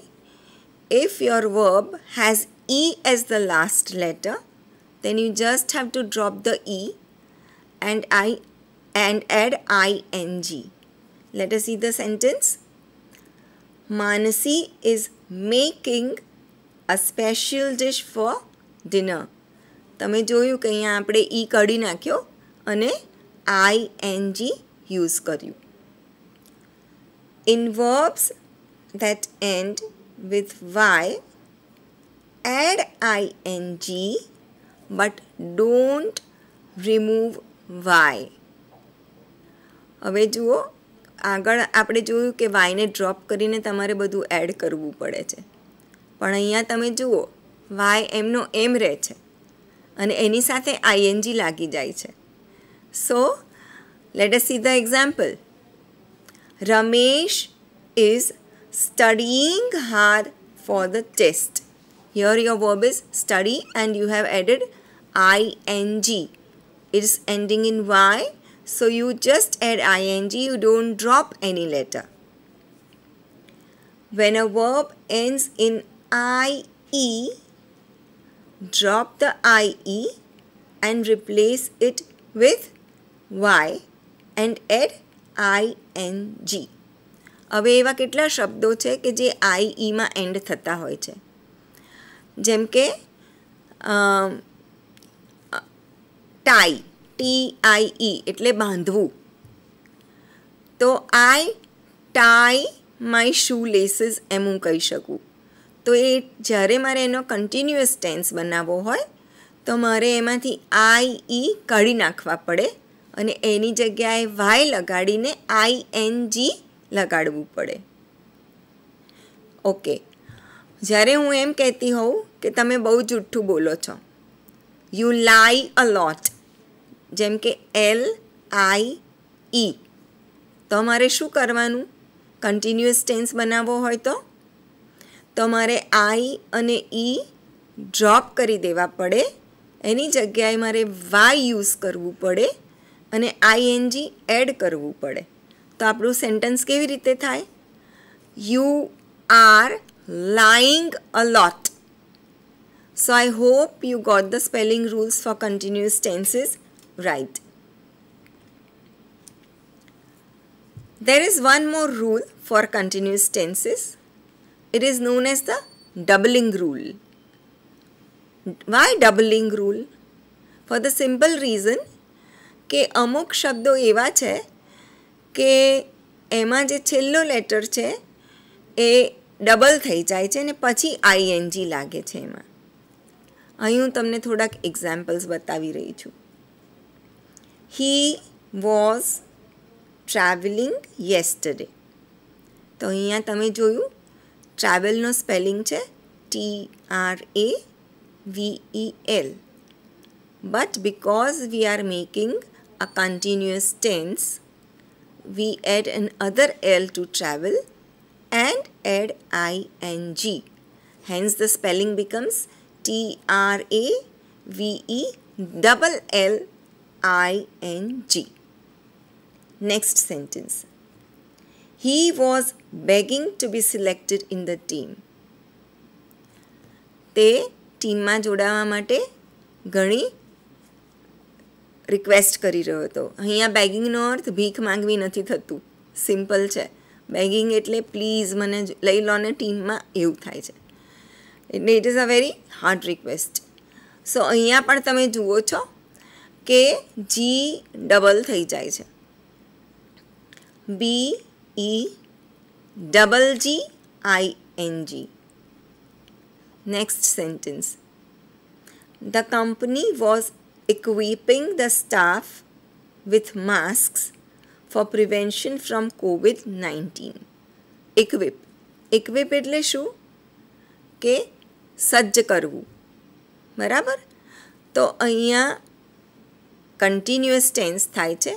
if your verb has e as the last letter, then you just have to drop the e and add ing. Let us see the sentence. Manasi is making a special dish for dinner. તમે જોયું કે અહીંયા આપણે ઈ કાઢી નાખ્યો અને ing use કર્યું. In verbs that end with y, add ing but don't remove y. હવે જુઓ, આગળ આપણે જોયું કે વાયને ડ્રોપ કરીને તમારે બધું એડ કરવું પડે છે, પણ અહીંયા તમે જુઓ વાય એમનો એમ રહે છે અને એની સાથે આઈએનજી લાગી જાય છે. So let us see the example. Ramesh is studying hard for the test. Here your verb is study and you have added ing. It is ending in y. So you just add ing, you don't drop any letter. When a verb ends in ie, drop the ie and replace it with y and add ing. હવે એવા કેટલા શબ્દો છે કે જે આઈઈમાં and થતા હોય છે, જેમ કે ટાઈ, TIE એટલે બાંધવું. તો I tie my shoelaces એમ હું કહી શકું. તો એ જ્યારે મારે એનો કન્ટિન્યુઅસ ટેન્સ બનાવવો હોય તો મારે એમાંથી IE કાઢી નાખવા પડે અને એની જગ્યાએ y લગાડીને ING લગાડવું પડે. ઓકે, જ્યારે હું એમ કહેતી હોઉં કે તમે બહુ જુઠ્ઠું બોલો છો, યુ લાઈ અ લોટ, જેમ કે LIE, તો મારે શું કરવાનું? કન્ટિન્યુઅસ ટેન્સ બનાવવો હોય તો મારે I અને E ડ્રોપ કરી દેવા પડે, એની જગ્યાએ મારે y યુઝ કરવું પડે અને ING એડ કરવું પડે. તો આપણું સેન્ટેન્સ કેવી રીતે થાય? You are lying a lot. So I hope you got the spelling rules for continuous tenses right. There is one more rule for continuous tenses. It is known as the doubling rule. Why doubling rule? For the simple reason કે અમુક શબ્દો એવા છે કે એમાં જે છેલ્લો letter છે એ ડબલ થઈ જાય છે અને પછી ING લાગે છે એમાં. અહીં હું તમને થોડાક એક્ઝામ્પલ્સ બતાવી રહી છું. He was traveling yesterday. તો અહીંયા તમે જોયું ટ્રાવેલનો સ્પેલિંગ છે TRAVEL. But because we are making a continuous tense, we add another L to travel and add ING. Hence the spelling becomes TRAVELLING. Next sentence. He was begging to be selected in the team. તે ટીમમાં જોડાવા માટે ઘણી request કરી રહ્યો હતો. અહીંયા બેગિંગનો અર્થ ભીખ માંગવી નથી થતું, સિમ્પલ છે. બેગિંગ એટલે પ્લીઝ મને લઈ લો ને ટીમમાં, એવું થાય છે. એટલે it is a very hard request. So અહીંયા પણ તમે જુઓ છો કે G ડબલ થઈ જાય છે. BEGGING. Next sentence. The company was equipping the staff with masks for prevention from COVID-19. Equip. Equip એટલે શું? કે સજ્જ કરવું. બરાબર? તો અહીંયા કન્ટિન્યુઅસ ટેન્સ થાય છે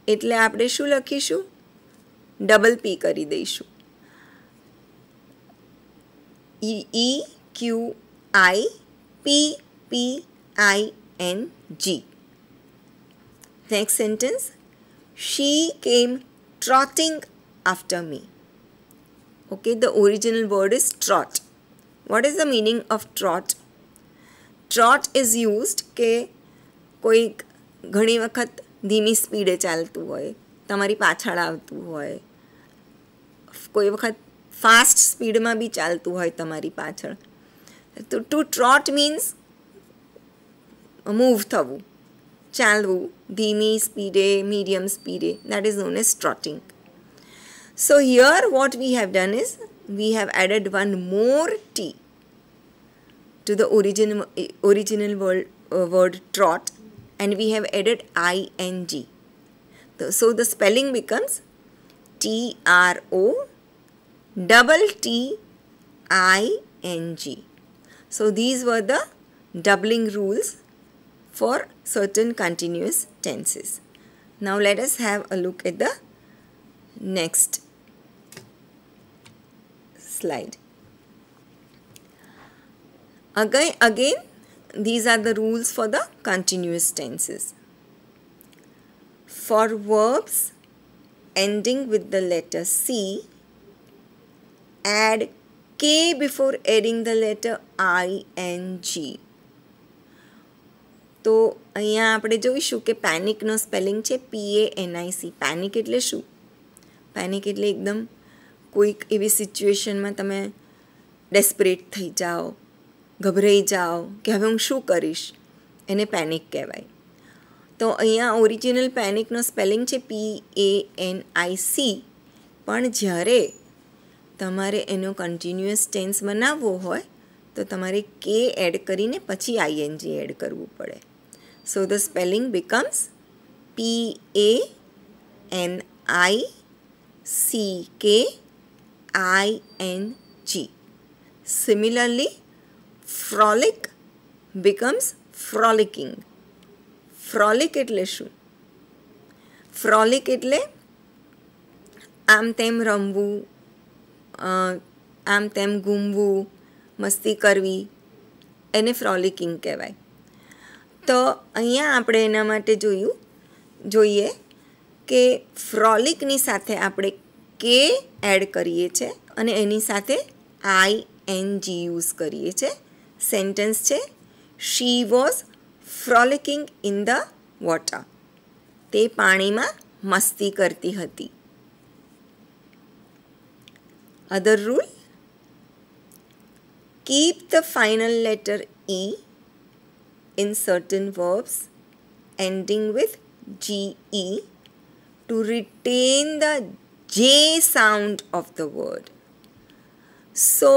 એટલે આપણે શું લખીશું? ડબલ પી કરી દઈશું. EQIPPING. Next sentence. She came trotting after me. Okay, the original word is trot. What is the meaning of trot? Trot is used કે કોઈ ઘણી વખત ધીમી સ્પીડે ચાલતું હોય, તમારી પાછળ આવતું હોય, કોઈ વખત ફાસ્ટ સ્પીડમાં બી ચાલતું હોય તમારી પાછળ. તો ટુ ટ્રોટ મીન્સ મૂવ થવું, ચાલવું, ધીમી સ્પીડે, મીડિયમ સ્પીડે. That is known as trotting. So here what we have done is we have added one more T to the original word trot, and we have added ing. So the spelling becomes TROTTING. So these were the doubling rules for certain continuous tenses. Now let us have a look at the next slide. Again, these are the rules for the continuous tenses. For verbs ending with the letter C, add K before adding the letter ING. તો અહીંયા આપણે જોઈશું કે પેનિકનો spelling છે PANIC. Panic એટલે શું? Panic એટલે એકદમ કોઈક એવી સિચ્યુએશનમાં તમે ડેસ્પરેટ થઈ જાઓ, ગભરાઈ જાઓ કે હવે હું શું કરીશ, એને પેનિક કહેવાય. તો અહીંયા ઓરિજિનલ પેનિકનો સ્પેલિંગ છે PANIC, પણ જ્યારે તમારે એનો કન્ટિન્યુઅસ ટેન્સ બનાવવો હોય તો તમારે કે એડ કરીને પછી ING એડ કરવું પડે. So the spelling becomes PANICKING. Similarly, frolic becomes frolicking. Frolic એટલે શું? Frolic એટલે આમ તેમ રમવું, આમ તેમ ઘૂમવું, મસ્તી કરવી, એને ફ્રોલિકિંગ કહેવાય. તો અહીંયા આપણે એના માટે જોઈએ કે ફ્રોલિકની સાથે આપણે કે એડ કરીએ છીએ અને એની સાથે ING યુઝ કરીએ છીએ. સેન્ટેન્સ છે she was frolicking in the water. તે પાણીમાં મસ્તી કરતી હતી. Other rule. Keep the final letter E in certain verbs ending with GE to retain the J sound of the word. So,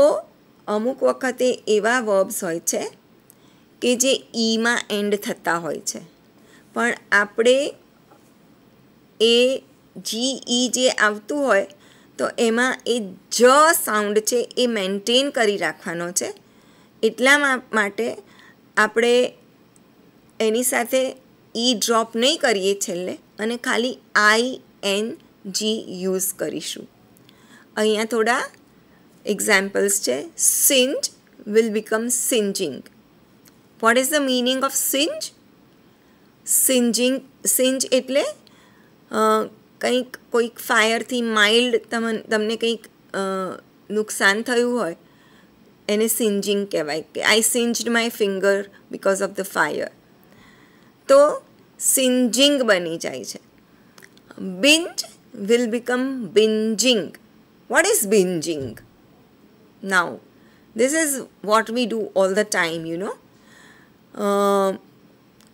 અમુક વખતે એવા વર્બ્સ હોય છે કે જે ઈમાં એન્ડ થતા હોય છે, પણ આપણે એ GE જે આવતું હોય તો એમાં એ જ સાઉન્ડ છે એ મેન્ટેન કરી રાખવાનો છે. એટલા માટે આપણે એની સાથે ઈ ડ્રોપ નહીં કરીએ છેલ્લે અને ખાલી ING યુઝ કરીશું. અહીંયા થોડા એક્ઝામ્પલ્સ છે. Singe will become singeing. What is the meaning of singe? Singe એટલે કંઈક કોઈક ફાયરથી માઇલ્ડ તમને કંઈક નુકસાન થયું હોય એને સિંજિંગ કહેવાય કે I singed my finger because of the fire. તો સિંજિંગ બની જાય છે. Binge will become bingeing. What is bingeing? Now this is what we do all the time, you know.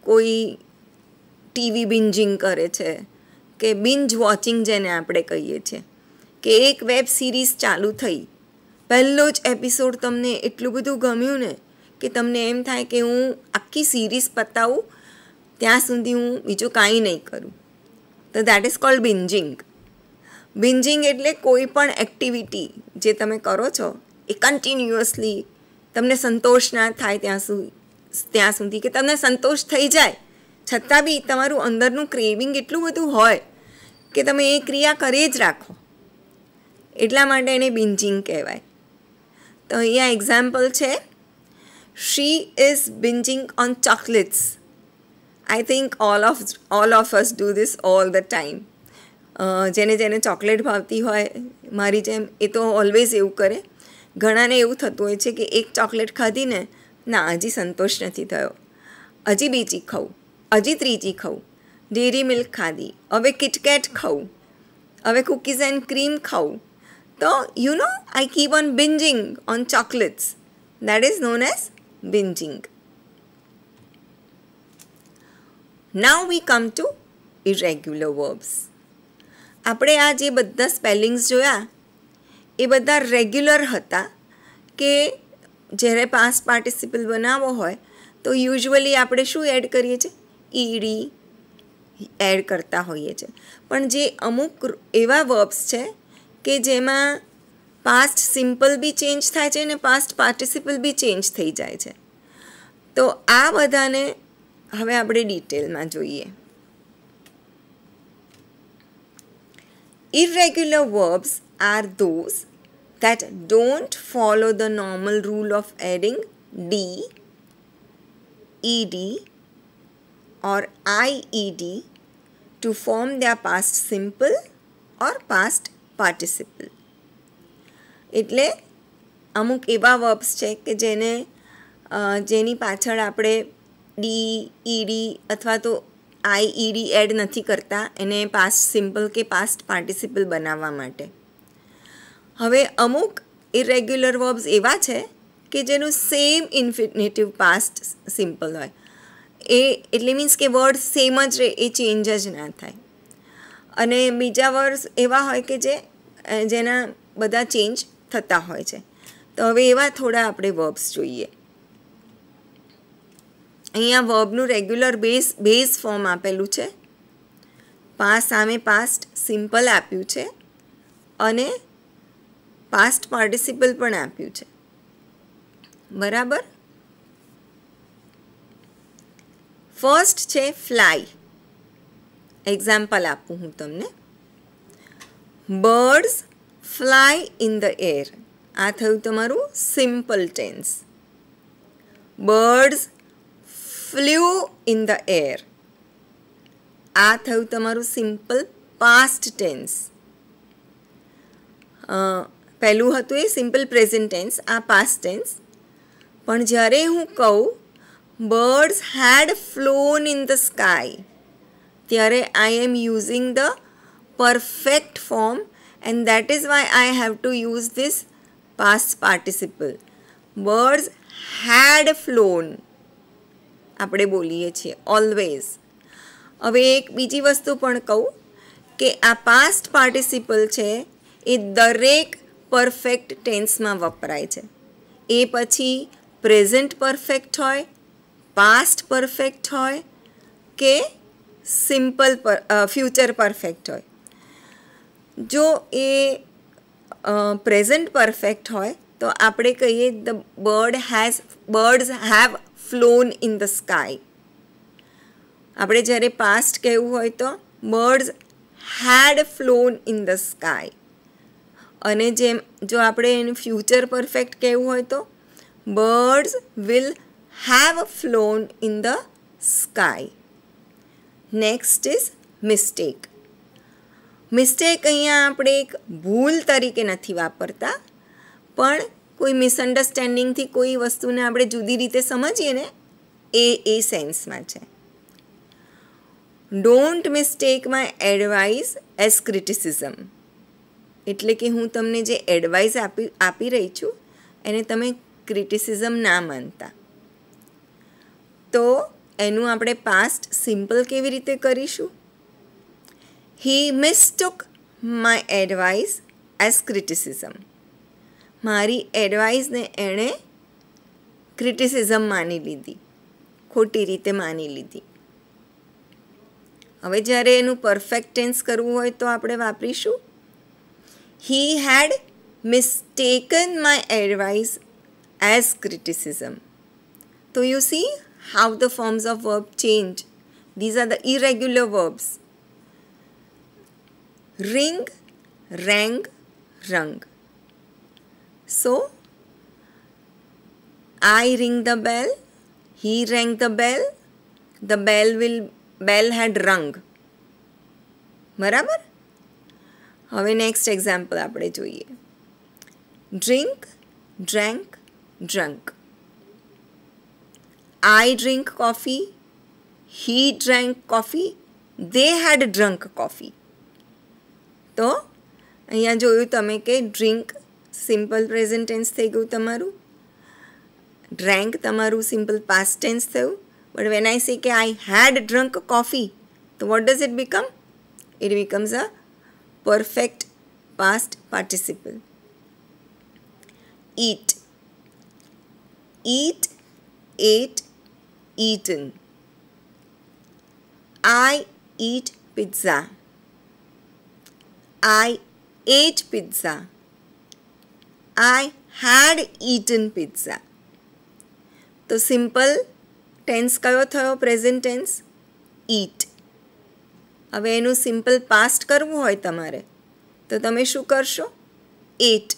કોઈ ટીવી બિન્જિંગ કરે છે કે બિન્જ વોચિંગ જેને આપણે કહીએ છીએ કે એક વેબ સિરીઝ ચાલુ થઈ, પહેલો જ એપિસોડ તમને એટલું બધું ગમ્યું ને કે તમને એમ થાય કે હું આખી સિરીઝ પતાવું ત્યાં સુધી હું બીજું કાંઈ નહીં કરું, તો દેટ ઇઝ કોલ્ડ બિન્જિંગ. બિન્જિંગ એટલે કોઈ પણ એક્ટિવિટી જે તમે કરો છો એ કન્ટિન્યુઅસલી તમને સંતોષ ના થાય ત્યાં સુધી, કે તમને સંતોષ થઈ જાય છતાં બી તમારું અંદરનું ક્રેવિંગ એટલું બધું હોય કે તમે એ ક્રિયા કરી જ રાખો. એટલા માટે એને બિન્જિંગ કહેવાય. તો અહીંયા એક્ઝામ્પલ છે, she is bingeing on chocolates. I think all of us do this all the time. જેને જેને ચોકલેટ ભાવતી હોય મારી જેમ, એ તો ઓલવેઝ એવું કરે. ઘણાને એવું થતું હોય છે કે એક ચોકલેટ ખાધીને, ના હજી સંતોષ નથી થયો, હજી બીજી ખાઉં, હજી ત્રીજી ખાઉં, ડેરી મિલ્ક ખાધી, હવે કિટકેટ ખાઉં, હવે કૂકીઝ એન્ડ ક્રીમ ખાઉં. તો you know I keep on bingeing on chocolates. That is known as bingeing. Now we come to irregular verbs. આપણે આ જે બધા સ્પેલિંગ્સ જોયા એ બધા રેગ્યુલર હતા, કે જ્યારે પાસ્ટ પાર્ટિસિપલ બનાવવો હોય તો યુઝ્યુઅલી આપણે શું એડ કરીએ છીએ? ઈડી એડ કરતા હોઈએ છીએ. પણ જે અમુક એવા વર્બ્સ છે કે જેમાં પાસ્ટ સિમ્પલ બી ચેન્જ થાય છે અને પાસ્ટ પાર્ટિસિપલ બી ચેન્જ થઈ જાય છે. તો આ બધાને હવે આપણે ડિટેલમાં જોઈએ. Irregular verbs are those that don't follow the normal rule of adding d, ed or ied to form their past simple or past participle. એટલે અમુક એવા વર્બ્સ છે કે જેની પાછળ આપણે ડી, ઈડી અથવા તો આઈઈડી એડ નથી કરતા એને પાસ્ટ સિમ્પલ કે પાસ્ટ પાર્ટિસિપલ બનાવવા માટે. હવે અમુક ઇરેગ્યુલર વર્બ્સ એવા છે કે જેનું સેમ ઇન્ફિનિટિવ પાસ્ટ સિમ્પલ હોય, એ એટલે મીન્સ કે વર્ડ સેમ જ રહે, એ ચેન્જ જ ના થાય. અને બીજા વર્ડ્સ એવા હોય કે જેના બધા ચેન્જ થતા હોય છે. તો હવે એવા થોડા આપણે વર્બ્સ જોઈએ. અહીંયા વર્બનું રેગ્યુલર બેઝ ફોર્મ આપેલું છે, સામે પાસ્ટ સિમ્પલ આપ્યું છે અને પાસ્ટ પાર્ટિસિપલ પણ આપ્યું છે. બરાબર. ફર્સ્ટ છે ફ્લાય. એક્ઝામ્પલ આપું હું તમને. Birds fly in the air. આ થયું તમારું simple tense. Birds flew in the air. આ થયું તમારું સિમ્પલ પાસ્ટ ટેન્સ. પહેલું હતું એ સિમ્પલ પ્રેઝન્ટ ટેન્સ, આ પાસ્ટ ટેન્સ. પણ જ્યારે હું કહું birds had flown in the sky, ત્યારે I am using the perfect form and that is why I have to use this past participle. Birds had flown આપણે બોલીએ છીએ always. હવે એક બીજી વસ્તુ પણ કહું કે આ પાસ્ટ પાર્ટિસિપલ છે એ દરેક પરફેક્ટ ટેન્સમાં વપરાય છે. એ પછી પ્રેઝન્ટ પરફેક્ટ હોય, પાસ્ટ પરફેક્ટ હોય કે સિમ્પલ ફ્યુચર પરફેક્ટ હોય. જો એ પ્રેઝન્ટ પરફેક્ટ હોય તો આપણે કહીએ the birds have flown in the sky. આપણે જ્યારે પાસ્ટ કહેવું હોય તો birds had flown in the sky. અને જો આપણે એનું ફ્યુચર પરફેક્ટ કહેવું હોય તો birds will have flown in the sky. Next is mistake. Mistake અહીંયા આપણે એક ભૂલ તરીકે નથી વાપરતા, પણ કોઈ મિસઅન્ડરસ્ટેન્ડિંગથી કોઈ વસ્તુને આપણે જુદી રીતે સમજીએ ને એ સેન્સમાં છે. Don't mistake my advice as criticism. એટલે કે હું તમને જે એડવાઇસ આપી રહી છું એને તમે ક્રિટિસિઝમ ના માનતા. તો એનું આપણે પાસ્ટ સિમ્પલ કેવી રીતે કરીશું? હી મિસ્ટુક માય એડવાઇસ એઝ ક્રિટિસિઝમ. મારી એડવાઇસને એણે ક્રિટિસિઝમ માની લીધી, ખોટી રીતે માની લીધી. હવે જ્યારે એનું પરફેક્ટ ટેન્સ કરવું હોય તો આપણે વાપરીશું he had mistaken my advice as criticism. તો you see how the forms of verb change. These are the irregular verbs. Ring, rang, rung. So, I ring the bell, he rang the bell had rung. બરાબર? હવે next example આપણે જોઈએ. Drink, drank, drunk. I drink coffee, he drank coffee, they had drunk coffee. તો અહીંયા જોયું તમે કે drink simple present tense થઈ ગયું તમારું, ડ્રેન્ક તમારું સિમ્પલ પાસ્ટ ટેન્સ થયું. બટ વેન આઈ સે કે આઈ હેડ ડ્રંક કોફી, તો what does it become? It becomes a perfect past participle. Eat, eat, ate, eaten. I eat pizza. I ate pizza. I had eaten pizza. તો simple tense કયો થયો? Present tense eat. હવે એનું simple past કરવું હોય તમારે તો તમે શું કરશો? ate.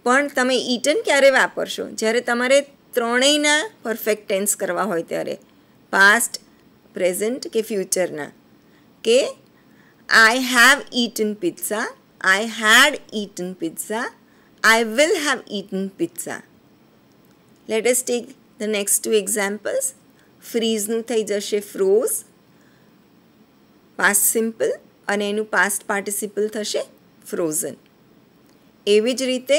પણ તમે eaten ક્યારે વાપરશો? જ્યારે તમારે ત્રણેયના પરફેક્ટ ટેન્સ કરવા હોય ત્યારે, પાસ્ટ, પ્રેઝન્ટ કે ફ્યુચરના. કે I have eaten pizza, I had eaten pizza, I will have eaten pizza. Let us take the next two examples. ફ્રીઝનું થઈ જશે ફ્રોઝ, પાસ્ટ સિમ્પલ, અને એનું પાસ્ટ પાર્ટિસિપલ થશે ફ્રોઝન. એવી જ રીતે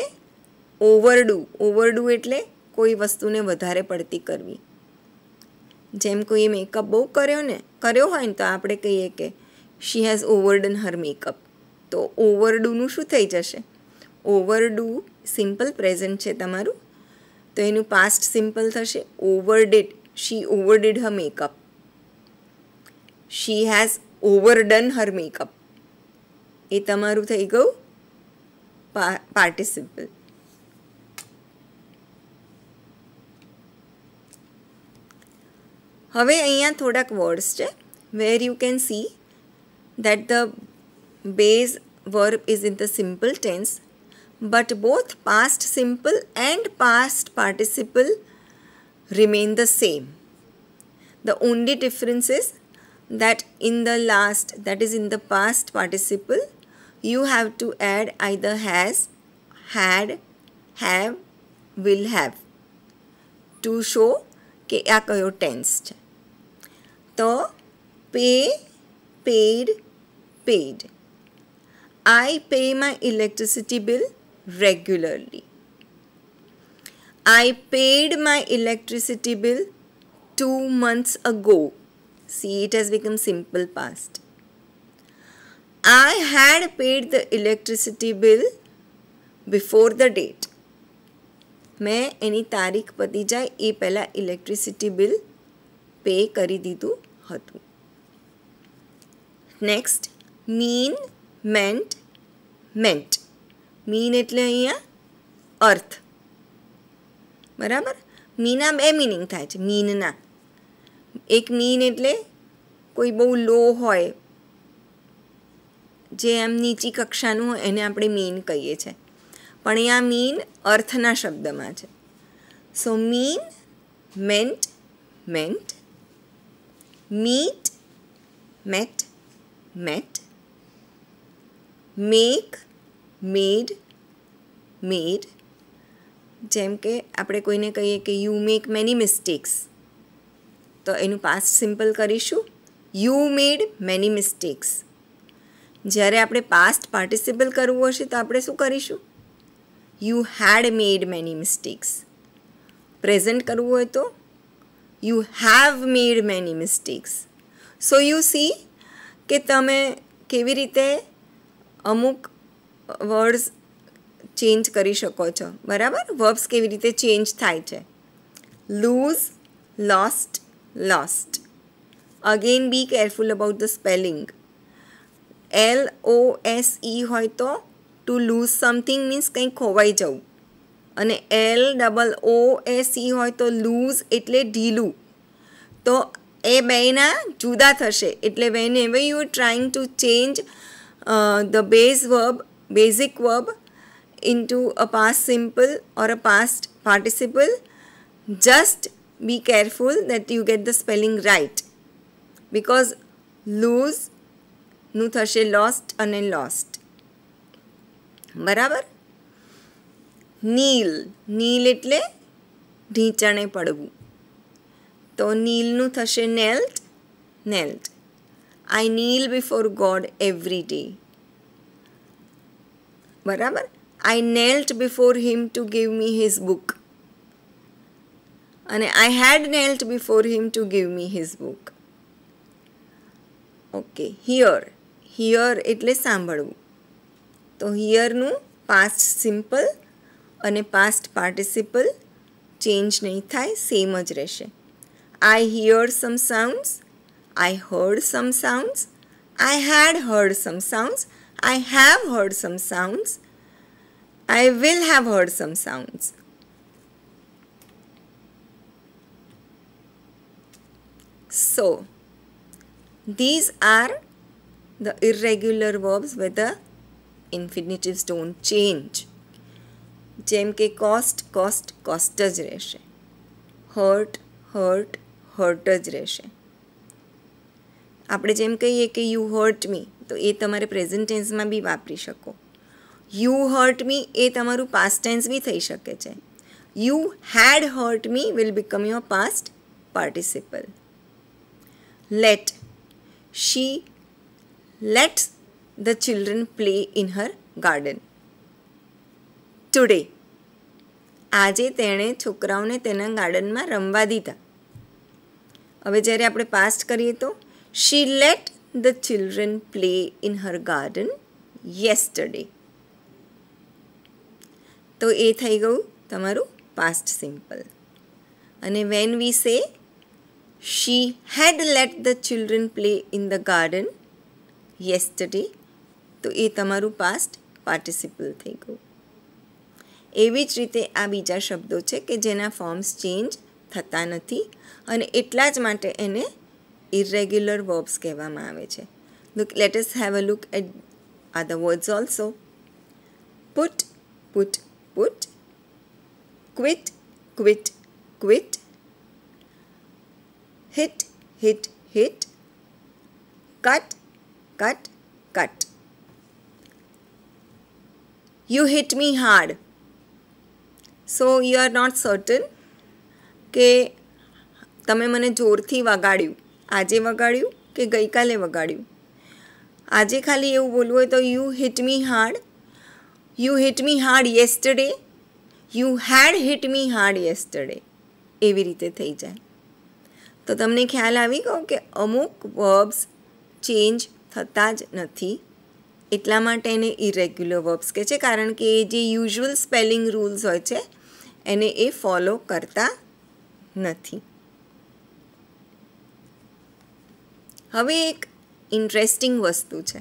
ઓવરડુ. ઓવરડુ એટલે કોઈ વસ્તુને વધારે પડતી કરવી. જેમ કોઈ મેકઅપ બહુ કર્યો હોય ને તો આપણે કહીએ કે શી હેઝ ઓવરડન હર મેકઅપ. તો ઓવરડુનું શું થઈ જશે? ઓવરડુ સિમ્પલ પ્રેઝન્ટ છે તમારું, તો એનું પાસ્ટ સિમ્પલ થશે overdid. She overdid her makeup. She has overdone her makeup. એ તમારું થઈ ગયું પાર્ટિસિપલ. હવે અહીંયા થોડાક વર્ડ્સ છે where you can see that the base verb is in the simple tense, but both past simple and past participle remain the same. The only difference is that in the last, that is in the past participle, you have to add either has, had, have, will have to show કે આ કયો tense છે. તો pay, paid, paid. I pay my electricity bill regularly. I paid my electricity bill 2 months ago. See, it has become simple past. I had paid the electricity bill before the date. મેં એની તારીખ પતી જાય એ પહેલાં electricity bill pay કરી દીધું હતું. Next mean, meant, meant. Mean એટલે અહીંયા અર્થ. બરાબર? મીના બે મિનિંગ થાય છે. મીનના એક મીન એટલે કોઈ બહુ લો હોય, જે આમ નીચી કક્ષાનું હોય એને આપણે મીન કહીએ છીએ. પણ અહીંયા મીન અર્થના શબ્દમાં છે. So mean, meant, meant, meet, met, met, make, made, made. જેમ કે આપણે કોઈને કહીએ કે યુ મેક મેની મિસ્ટેક્સ, તો એનું પાસ્ટ સિમ્પલ કરીશું યુ મેડ મેની મિસ્ટેક્સ. જ્યારે આપણે પાસ્ટ પાર્ટિસિપલ કરવું હશે તો આપણે શું કરીશું? You had made many mistakes. Present કરવું હોય તો you have made many mistakes. So you C કે તમે કેવી રીતે અમુક વર્ડ્સ ચેન્જ કરી શકો છો, બરાબર. વર્બ્સ કેવી રીતે ચેન્જ થાય છે. Lose, lost, lost. Again be careful about the spelling. LOSE હોય તો ટુ લૂઝ સમથિંગ મીન્સ કંઈ ખોવાઈ જવું, અને LOOSE હોય તો લૂઝ એટલે ઢીલું. તો એ બેના જુદા થશે. એટલે whenever you are trying to change the basic verb into a past simple or a past participle, just be careful that you get the spelling right, because lose નું થશે lost અને lost, બરાબર. નીલ, નીલ એટલે ઢીંચણે પડવું, તો નીલનું થશે knelt, knelt. I kneel before God every day, બરાબર. I knelt before him to give me his book. અને I had knelt before him to give me his book. Okay. Here, here એટલે સાંભળવું. તો હિયરનું પાસ્ટ સિમ્પલ અને past participle change નહીં થાય, same જ રહેશે. I heard some sounds, I heard some sounds, I had heard some sounds, I have heard some sounds, I will have heard some sounds. So, these are the irregular verbs where the infinitives don't change. જેમ કે cost, cost, cost જ રહેશે. hurt, hurt, hurt જ રહેશે. આપણે જેમ કહીએ કે you hurt me, તો એ તમારે પ્રેઝન્ટ ટેન્સમાં બી વાપરી શકો. યુ હર્ટ મી એ તમારું પાસ્ટ ટેન્સ બી થઈ શકે છે. You had hurt me will become your past participle. Let, she lets the children play in her garden. Today, આજે તેણે છોકરાઓને તેના ગાર્ડનમાં રમવા દીધા. હવે જ્યારે આપણે પાસ્ટ કરીએ તો she let the children play in her garden yesterday. તો એ થઈ ગયું તમારું પાસ્ટ સિમ્પલ. અને when we say she had let the children play in the garden yesterday, તો એ તમારું પાસ્ટ પાર્ટિસિપલ થઈ ગયું. એવી જ રીતે આ બીજા શબ્દો છે કે જેના ફોર્મ્સ ચેન્જ થતા નથી, અને એટલા જ માટે એને ઇરેગ્યુલર વર્બ્સ કહેવામાં આવે છે. Let us have a look at other words also. Put, put, put, quit, quit, quit, hit, hit, hit, cut, cut, cut. You hit me hard. So you are not certain કે તમે મને જોરથી વગાડ્યું, આજે વગાડ્યું કે ગઈકાલે વગાડ્યું. આજે ખાલી એવું બોલવું હોય તો you hit me hard, you hit me hard yesterday, you had hit me hard yesterday, એવી રીતે થઈ જાય. તો તમને ખ્યાલ આવી ગયો કે અમુક વર્બ્સ ચેન્જ થતા જ નથી, એટલા માટે એને ઇરેગ્યુલર વર્બ્સ કહે છે, કારણ કે એ જે યુઝ્યુઅલ સ્પેલિંગ રૂલ્સ હોય છે એને એ ફોલો કરતા નથી. હવે એક ઇન્ટરેસ્ટિંગ વસ્તુ છે.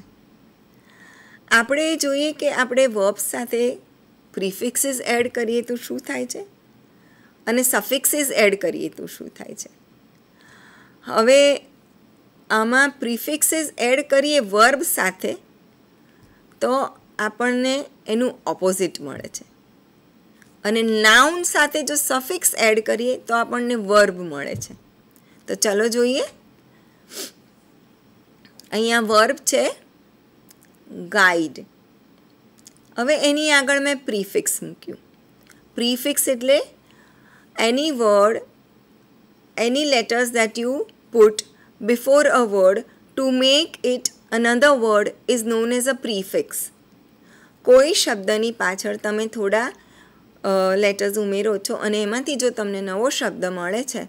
આપણે જોઈએ કે આપણે વર્બ્સ સાથે પ્રિફિક્સીસ એડ કરીએ તો શું થાય છે, અને સફિક્સીસ એડ કરીએ તો શું થાય છે. હવે આમાં પ્રિફિક્સીસ એડ કરીએ વર્બ સાથે તો આપણને એનું ઓપોઝિટ મળે છે, અને નાઉન સાથે જો સફિક્સ એડ કરીએ તો આપણને વર્બ મળે છે. તો ચલો જોઈએ. અહીંયા વર્બ છે ગાઈડ. હવે એની આગળ મેં પ્રીફિક્સ મૂક્યું. પ્રીફિક્સ એટલે any word, any letters that you put before a word to make it another word is known as a prefix. કોઈ શબ્દની પાછળ તમે થોડા લેટર્સ ઉમેરો છો અને એમાંથી જો તમને નવો શબ્દ મળે છે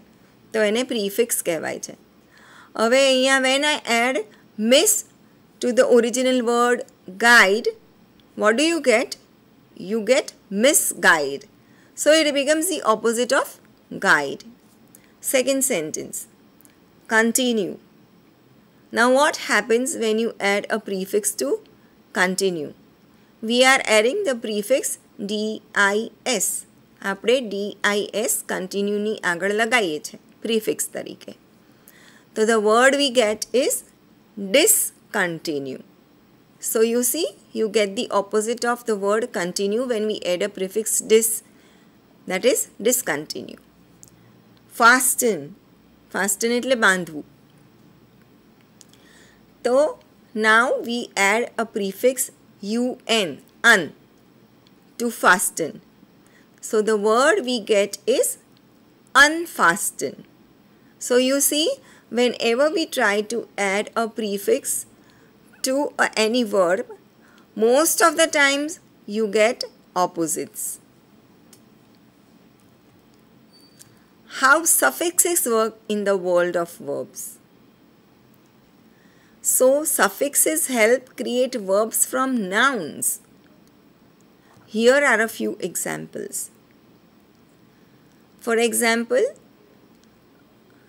તો એને પ્રીફિક્સ કહેવાય છે. હવે અહીંયા when I add miss to the original word guide, what do you get? you get misguide. So it becomes the opposite of guide. Second sentence, continue. Now what happens when you add a prefix to continue? We are adding the prefix dis. આપણે dis continue ની આગળ લગાવીએ છીએ prefix તરીકે. So the word we get is discontinue. So you see, you get the opposite of the word continue when we add a prefix dis, that is discontinue. Fasten. Fasten એટલે બાંધવું. So now we add a prefix un to fasten. So the word we get is unfasten. So you see, whenever we try to add a prefix to any verb, most of the times you get opposites. How suffixes work in the world of verbs? So suffixes help create verbs from nouns. Here are a few examples. For example,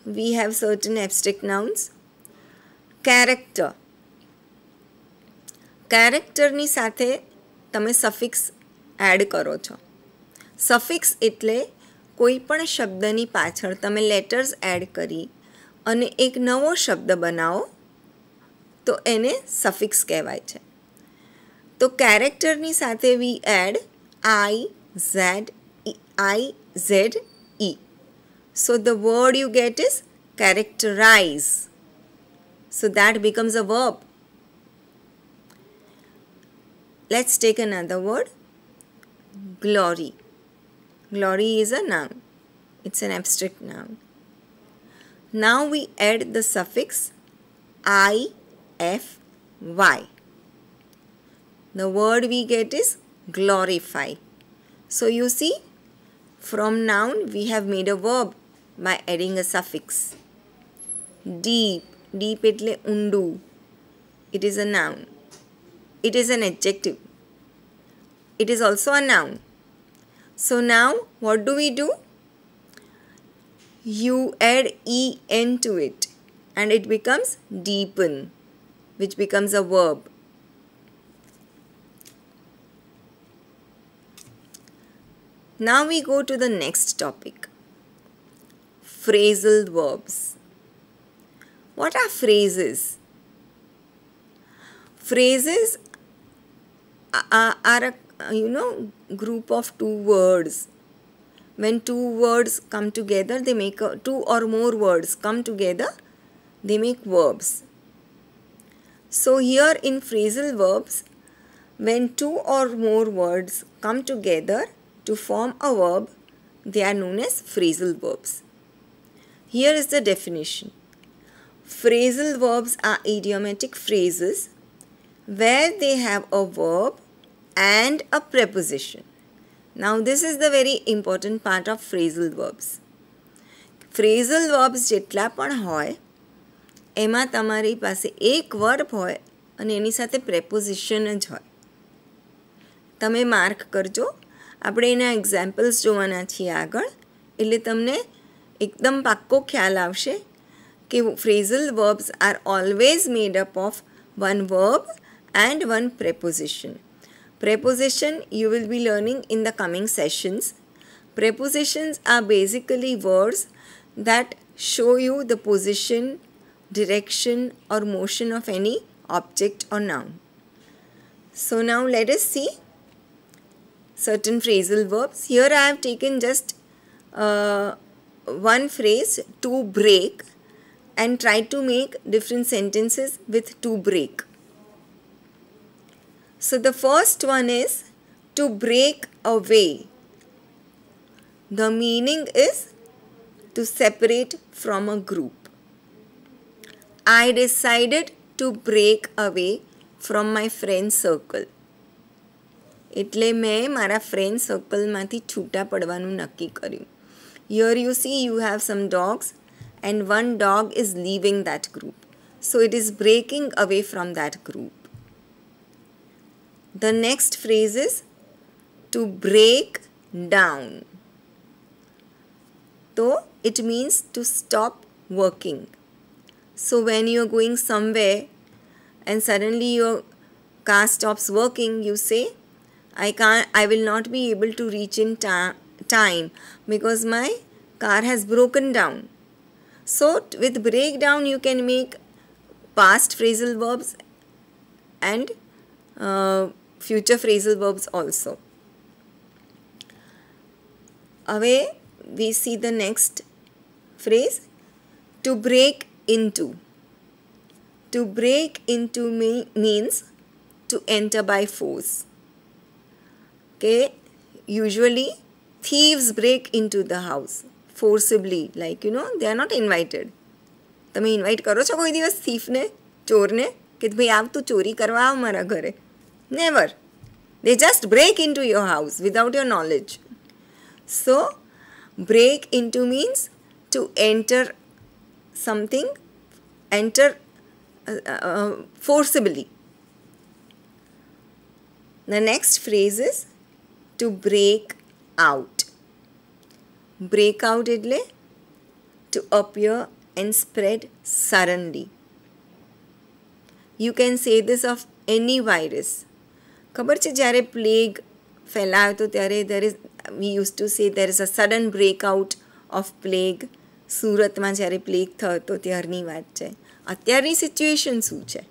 we have certain abstract nouns. Character. Character ની સાથે તમે suffix add કરો છો. Suffix એટલે કોઈ પણ શબ્દની પાછળ તમે letters add કરી અને એક નવો શબ્દ બનાવો તો એને suffix કહેવાય છે. તો કેરેક્ટરની સાથે we add I, Z, E. So the word you get is characterize. So that becomes a verb. Let's take another word. Glory. Glory is a noun. It's an abstract noun. Now we add the suffix I-F-Y. The word we get is glorify. So you see, from noun we have made a verb by adding a suffix. Deep. Deep એટલે ઊંડું. It is a noun. It is an adjective. It is also a noun. So now what do? You add en to it and it becomes deepen, which becomes a verb. Now we go to the next topic. Phrasal verbs. What are phrases? Phrases are a group of two words. When two words come together, they make two or more words come together, they make verbs. So here in phrasal verbs, when two or more words come together to form a verb, they are known as phrasal verbs. Here is the definition. Phrasal verbs are idiomatic phrases where they have a verb and a preposition. Now this is the very important part of phrasal verbs. Phrasal verbs જેટલા પણ હોય એમાં તમારી પાસે એક verb હોય અને એની સાથે preposition જ હોય. તમે માર્ક કરજો. આપણે એના એક્ઝામ્પલ્સ જોવાના છીએ આગળ, એટલે તમને એકદમ પાક્કો ખ્યાલ આવશે કે phrasal verbs are always made up of one verb and one preposition. Preposition you will be learning in the coming sessions. Prepositions are basically words that show you the position, direction or motion of any object or noun. So now let us see certain phrasal verbs. Here I have taken just one phrase, to break, and tried to make different sentences with to break. So the first one is to break away. The meaning is to separate from a group. I decided to break away from my friend circle. એટલે મેં મારા friend circleમાંથી છૂટા પડવાનું નક્કી કર્યું. Here you see you have some dogs and one dog is leaving that group. So it is breaking away from that group. The next phrase is to break down. So it means to stop working. So when you are going somewhere and suddenly your car stops working, you say, I will not be able to reach in time because my car has broken down. So with breakdown you can make past phrasal verbs and future phrasal verbs also. Away we see the next phrase, to break into. To break into means to enter by force. Okay, usually thieves break into the house forcibly, like they are not invited. તમે invite કરો છો કોઈ દિવસ થીફને, ચોરને, કે ભાઈ આવ તું ચોરી કરવા આવ મારા ઘરે? Never. They just break into your house without your knowledge. So break into means to enter something, enter forcibly. The next phrase is to break out. Break out એટલે to appear and spread suddenly. You can say this of any virus. ખબર છે જ્યારે plague ફેલાયો તો ત્યારે we used to say there is a sudden breakout of plague. સુરતમાં જ્યારે plague થયો તો ત્યારની વાત છે. અત્યારની સિચ્યુએશન શું છે?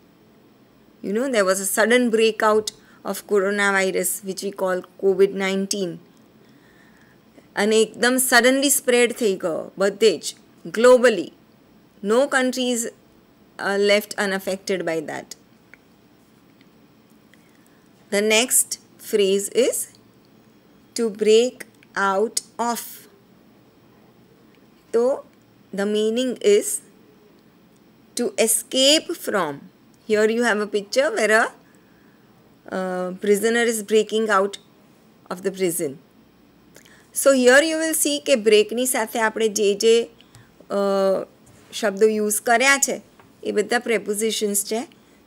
There was a sudden breakout of coronavirus which we call COVID-19. અને એકદમ સડનલી સ્પ્રેડ થઈ ગયો બધે જ globally. No countries are left unaffected by that. The next phrase is to break out of. So the meaning is to escape from. Here you have a picture where a prisoner is breaking out of the prison. So here you will see કે બ્રેકની સાથે આપણે જે શબ્દો use કર્યા છે એ બધા prepositions છે.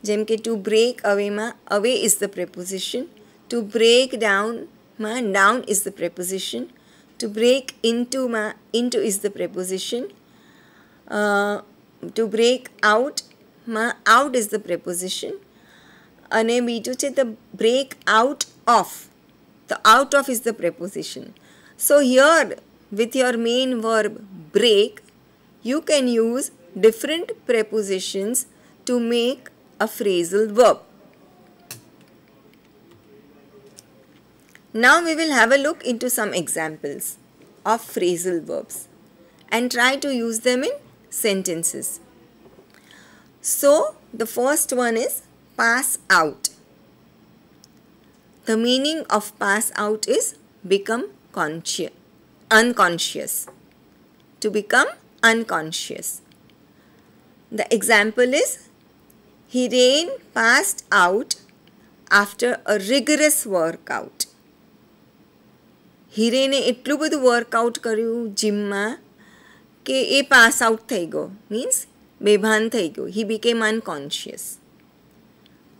જેમ કે ટુ બ્રેક અવેમાં away is the preposition, to break ડાઉનમાં down is the preposition, to break ઇન્ટુમાં into is the preposition, to break આઉટમાં આઉટ ઇઝ ધ પ્રેપોઝિશન, અને બીજું છે the break out of. The out of is the preposition. So here with your main verb break, you can use different prepositions to make a phrasal verb. Now we will have a look into some examples of phrasal verbs and try to use them in sentences. So the first one is pass out. The meaning of pass out is become unconscious. To become unconscious. The example is, Hiren passed out after a rigorous workout. હિરેને એટલું બધું workout કર્યું જીમમાં કે એ pass out થઈ ગયો, means બેભાન થઈ ગયો. હી બીકેમ અનકોન્શિયસ.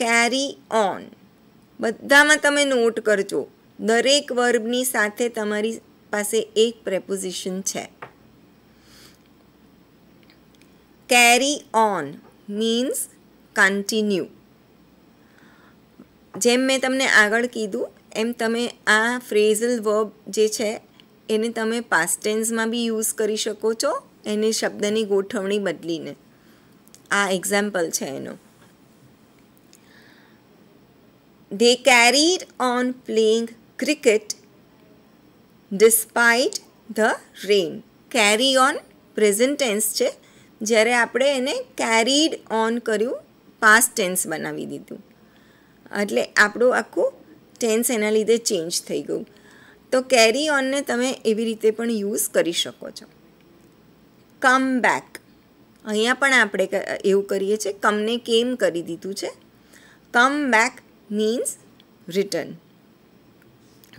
Carry on. બધામાં તમે નોટ કરજો, દરેક વર્બની સાથે તમારી પાસે એક પ્રેપોઝિશન છે. કેરી ઓન મીન્સ કન્ટિન્યુ. જેમ મેં તમને આગળ કીધું એમ તમે આ ફ્રેઝલ વર્બ જે છે એને તમે પાસ્ટ ટેન્સમાં બી યુઝ કરી શકો છો, એને શબ્દની ગોઠવણી બદલીને. આ એક્ઝામ્પલ છે એનો. They carried on playing cricket despite the rain. Carry on present tense છે, જ્યારે આપણે એને carried on કર્યું past tense બનાવી દીધું, એટલે આપણું આખું ટેન્સ એના લીધે ચેન્જ થઈ ગયું. તો કેરી ઓનને તમે એવી રીતે પણ યુઝ કરી શકો છો. કમ બેક, અહીંયા પણ આપણે એવું કરીએ છીએ, કમને કેમ કરી દીધું છે. Come back means return.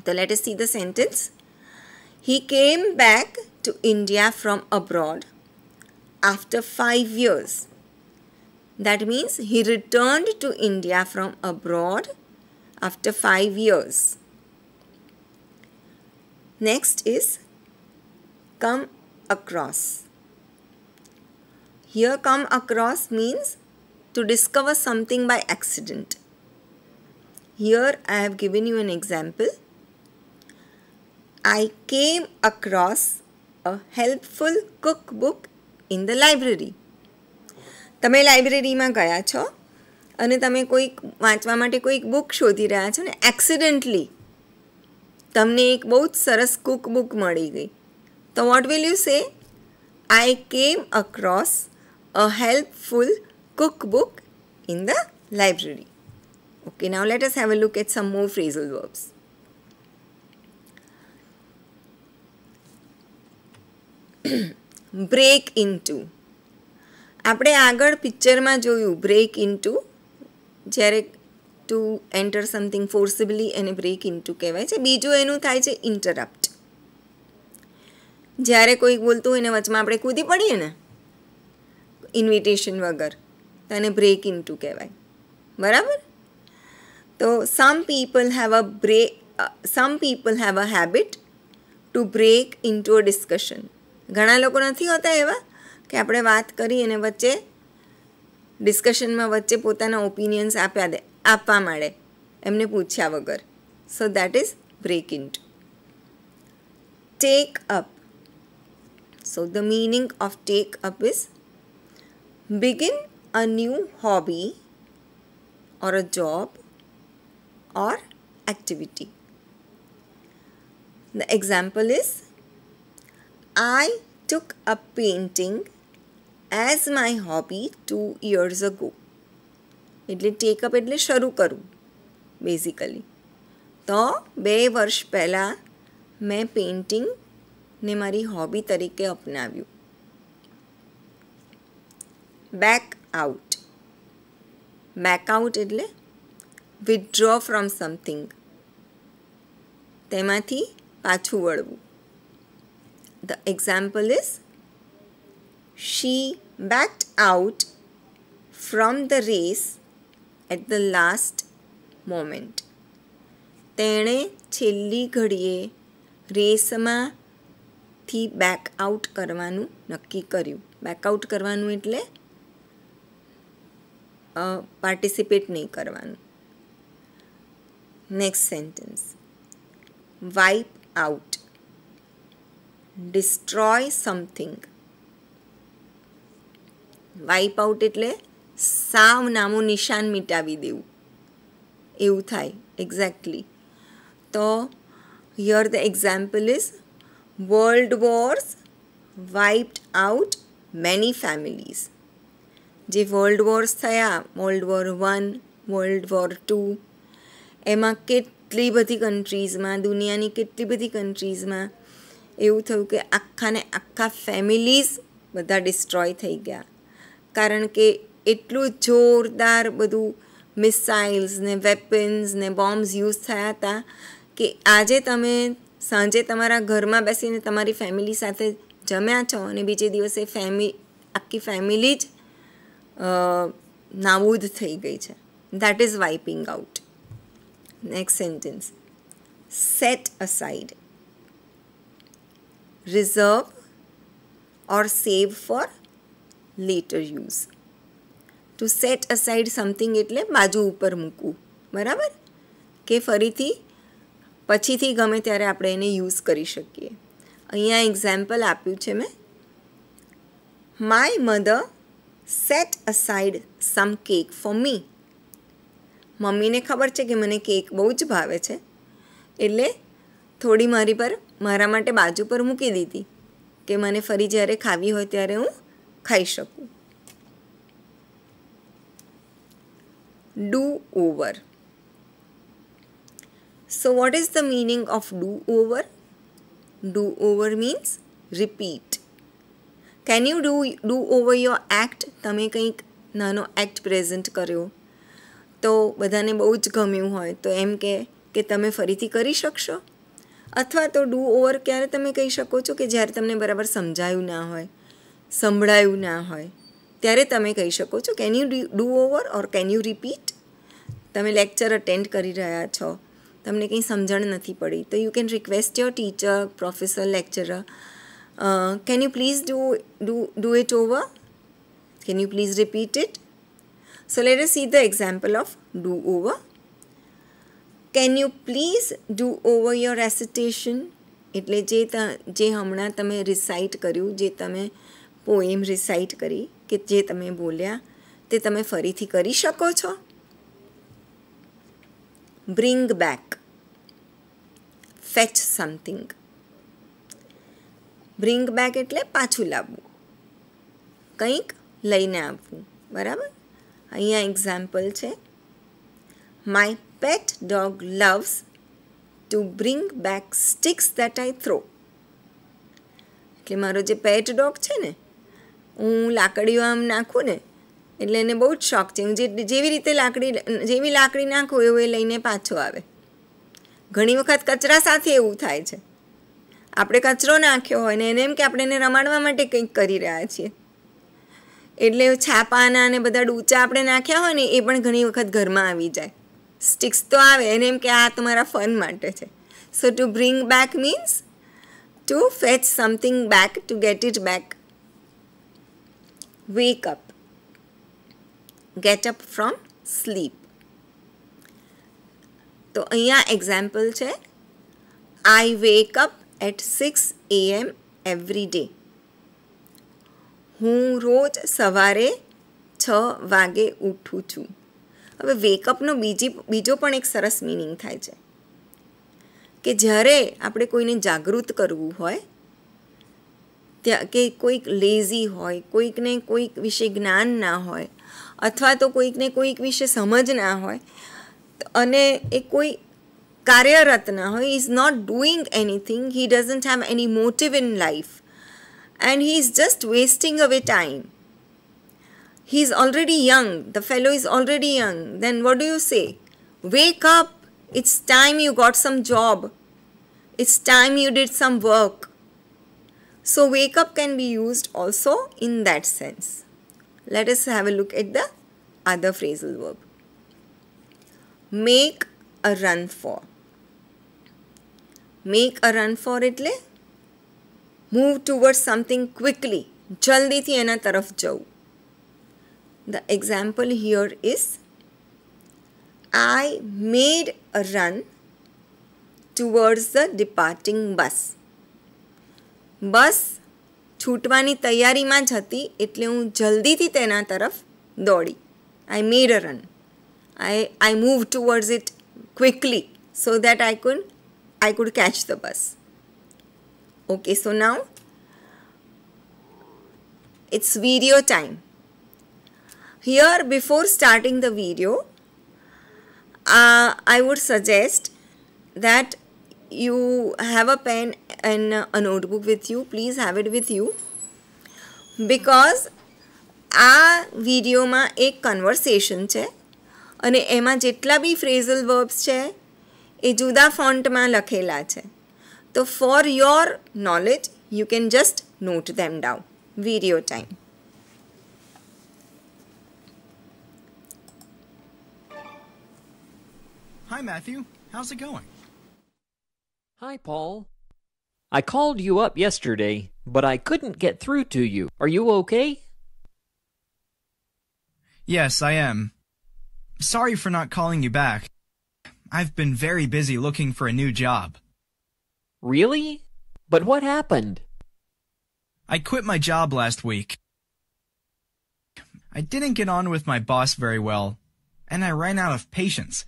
So let us see the sentence. He came back to India from abroad after 5 years. That means he returned to India from abroad after 5 years. Next is come across. Here come across means to discover something by accident. Here I have given you an example. I came across a helpful cookbook in the library. તમે લાઇબ્રેરીમાં ગયા છો અને તમે કોઈક વાંચવા માટે કોઈક બુક શોધી રહ્યા છો ને એક્સિડન્ટલી તમને એક બહુ જ સરસ કુક બુક મળી ગઈ. તો what will you say? I came across a helpful cookbook in the library. Okay, now let us have a look at some more phrasal verbs. Break into. આપણે આગળ પિક્ચરમાં જોયું બ્રેક ઇન્ટુ, જ્યારે two enter something ફોર્સિબલી એને break into કહેવાય છે. બીજું એનું થાય છે ઇન્ટરપ્ટ. જ્યારે કોઈક બોલતું હોય ને વચમાં આપણે કૂદી પડીએ ને ઇન્વિટેશન વગર, તો એને બ્રેક ઇન્ટુ કહેવાય. બરાબર? તો some people have a habit to break into a discussion. ઘણા લોકો નથી હોતા એવા કે આપણે વાત કરી અને વચ્ચે ડિસ્કશનમાં વચ્ચે પોતાના ઓપિનિયન્સ આપવા માંડે એમને પૂછ્યા વગર. So that is break into. Take up. So the meaning of take up is begin a new hobby or a job or activity. The example is I took up painting as my hobby 2 years ago. એટલે tech up એટલે શરૂ કરવું basically. તો 2 વર્ષ પહેલાં મેં પેઇન્ટિંગને મારી hobby તરીકે અપનાવ્યું. Back out. બેક આઉટ એટલે વિથડ્રો ફ્રોમ સમથિંગ, તેમાંથી પાછું વળવું. The example is she backed out from the race at the last moment. તેણે છેલ્લી ઘડીએ રેસમાંથી બેક આઉટ કરવાનું નક્કી કર્યું. બેક આઉટ કરવાનું એટલે પાર્ટિસિપેટ નહીં કરવાનું. Next sentence. Wipe out. destroy something. Wipe out એટલે સાવ નામો નિશાન મિટાવી દેવું એવું થાય એક્ઝેક્ટલી. તો here the example is world wars wiped out many families. જે વર્લ્ડ વોર્સ થયા, વર્લ્ડ વોર 1, વર્લ્ડ વોર 2, એમાં કેટલી બધી કન્ટ્રીઝમાં, દુનિયાની કેટલી બધી કન્ટ્રીઝમાં એવું થયું કે આખાને આખા ફેમિલીઝ બધા ડિસ્ટ્રોય થઈ ગયા. કારણ કે એટલું જોરદાર બધું મિસાઇલ્સ ને વેપન્સ ને બોમ્બ્સ યુઝ થયા હતા કે આજે તમે સાંજે તમારા ઘરમાં બેસીને તમારી ફેમિલી સાથે જમ્યા છો અને બીજે દિવસે આખી ફેમિલી જ નાબૂદ થઈ ગઈ છે. That is wiping out. Next sentence. Set aside. reserve or save for later use. To set aside something એટલે બાજુ ઉપર મૂકવું. બરાબર? કે ફરીથી પછીથી ગમે ત્યારે આપણે એને યુઝ કરી શકીએ. અહીંયા એક્ઝામ્પલ આપ્યું છે મેં. My mother set aside some cake for me. મમ્મીને ખબર છે કે મને કેક બહુ જ ભાવે છે એટલે થોડી મારા માટે બાજુ પર મૂકી દીધી કે મને ફરી જ્યારે ખાવી હોય ત્યારે હું ખાઈ શકું. Do over. So what is the meaning of do over? Do over means repeat. Can you do over your act? તમે કંઈક નાનો એક્ટ પ્રેઝન્ટ કર્યો તો બધાને બહુ જ ગમ્યું હોય તો એમ કે તમે ફરીથી કરી શકશો. અથવા તો ડુ ઓવર ક્યારે તમે કહી શકો છો કે જ્યારે તમને બરાબર સમજાયું ના હોય, સંભળાયું ના હોય, ત્યારે તમે કહી શકો છો can you do over or can you repeat. તમે લેક્ચર અટેન્ડ કરી રહ્યા છો તમને કંઈ સમજણ નથી પડી, તો you can request your teacher, professor, lecturer, can you please do it over? Can you please repeat it? So let us see the example of do over. Can you please do over your recitation? એટલે જે હમણાં તમે recite કર્યું, જે તમે poem recite કરી કે જે તમે બોલ્યા તે તમે ફરીથી કરી શકો છો? Bring back. Fetch something. Bring back એટલે પાછું લાવવું, કંઈક લઈને આવવું, બરાબર? અહીંયા એક્ઝામ્પલ છે, My pet dog loves to bring back sticks that I throw. એટલે મારો જે પેટ ડોગ છે ને, હું લાકડીઓ આમ નાખું ને એટલે એને બહુ જ શોખ છે. હું જેવી લાકડી નાખું એવું એ લઈને પાછો આવે. ઘણી વખત કચરા સાથે એવું થાય છે, આપણે કચરો નાખ્યો હોય ને એને એમ કે આપણે એને રમાડવા માટે કંઈક કરી રહ્યા છીએ, એટલે છાપાના અને બધા ડૂચા આપણે નાખ્યા હોય ને એ પણ ઘણી વખત ઘરમાં આવી જાય. સ્ટિક્સ તો આવે, એને એમ કે આ તમારા ફન માટે છે. So to bring back means to fetch something back, to get it back. Wake up, get up from sleep. તો અહીંયા એક્ઝામ્પલ છે, I wake up at 6 AM every day. હું રોજ સવારે 6 વાગે ઉઠું છું. હવે વેકઅપનો બીજો પણ એક સરસ મિનિંગ થાય છે કે જ્યારે આપણે કોઈને જાગૃત કરવું હોય, કે કોઈક લેઝી હોય, કોઈકને કોઈક વિશે જ્ઞાન ના હોય, અથવા તો કોઈકને કોઈક વિશે સમજ ના હોય અને એ કોઈ કાર્યરત ના હોય, he is not doing anything, he doesn't have any motive in life and he is just wasting away time. He is already young, the fellow is already young. Then what do you say? Wake up, it's time you got some job, it's time you did some work. So wake up can be used also in that sense. Let us have a look at the other phrasal verb. Make a run for. Make a run for એટલે move towards something quickly, જલ્દીથી એના તરફ જવું. The example here is, I made a run towards the departing bus. બસ છૂટવાની તૈયારીમાં જ હતી એટલે હું જલ્દીથી તેના તરફ દોડી. I made a run. I moved towards it quickly so that I could catch the bus. Okay, so now it's video time. Here, before starting the video, I would suggest that you have a pen and a notebook with you. Please have it with you, because આ વિડીયોમાં એક conversation છે અને એમાં જેટલા બી phrasal verbs છે એ જુદા ફોન્ટમાં લખેલા છે. So for your knowledge, you can just note them down. Video time. Hi, Matthew. How's it going? Hi, Paul. I called you up yesterday, but I couldn't get through to you. Are you okay? Yes, I am. Sorry for not calling you back. I've been very busy looking for a new job. Really? But what happened? I quit my job last week. I didn't get on with my boss very well, and I ran out of patience.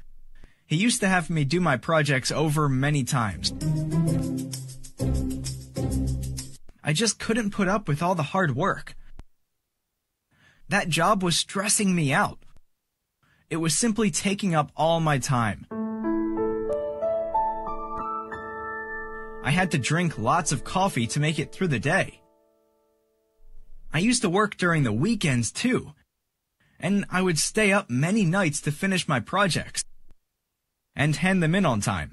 He used to have me do my projects over many times. I just couldn't put up with all the hard work. That job was stressing me out. It was simply taking up all my time. I had to drink lots of coffee to make it through the day. I used to work during the weekends too, and I would stay up many nights to finish my projects and hand them in on time.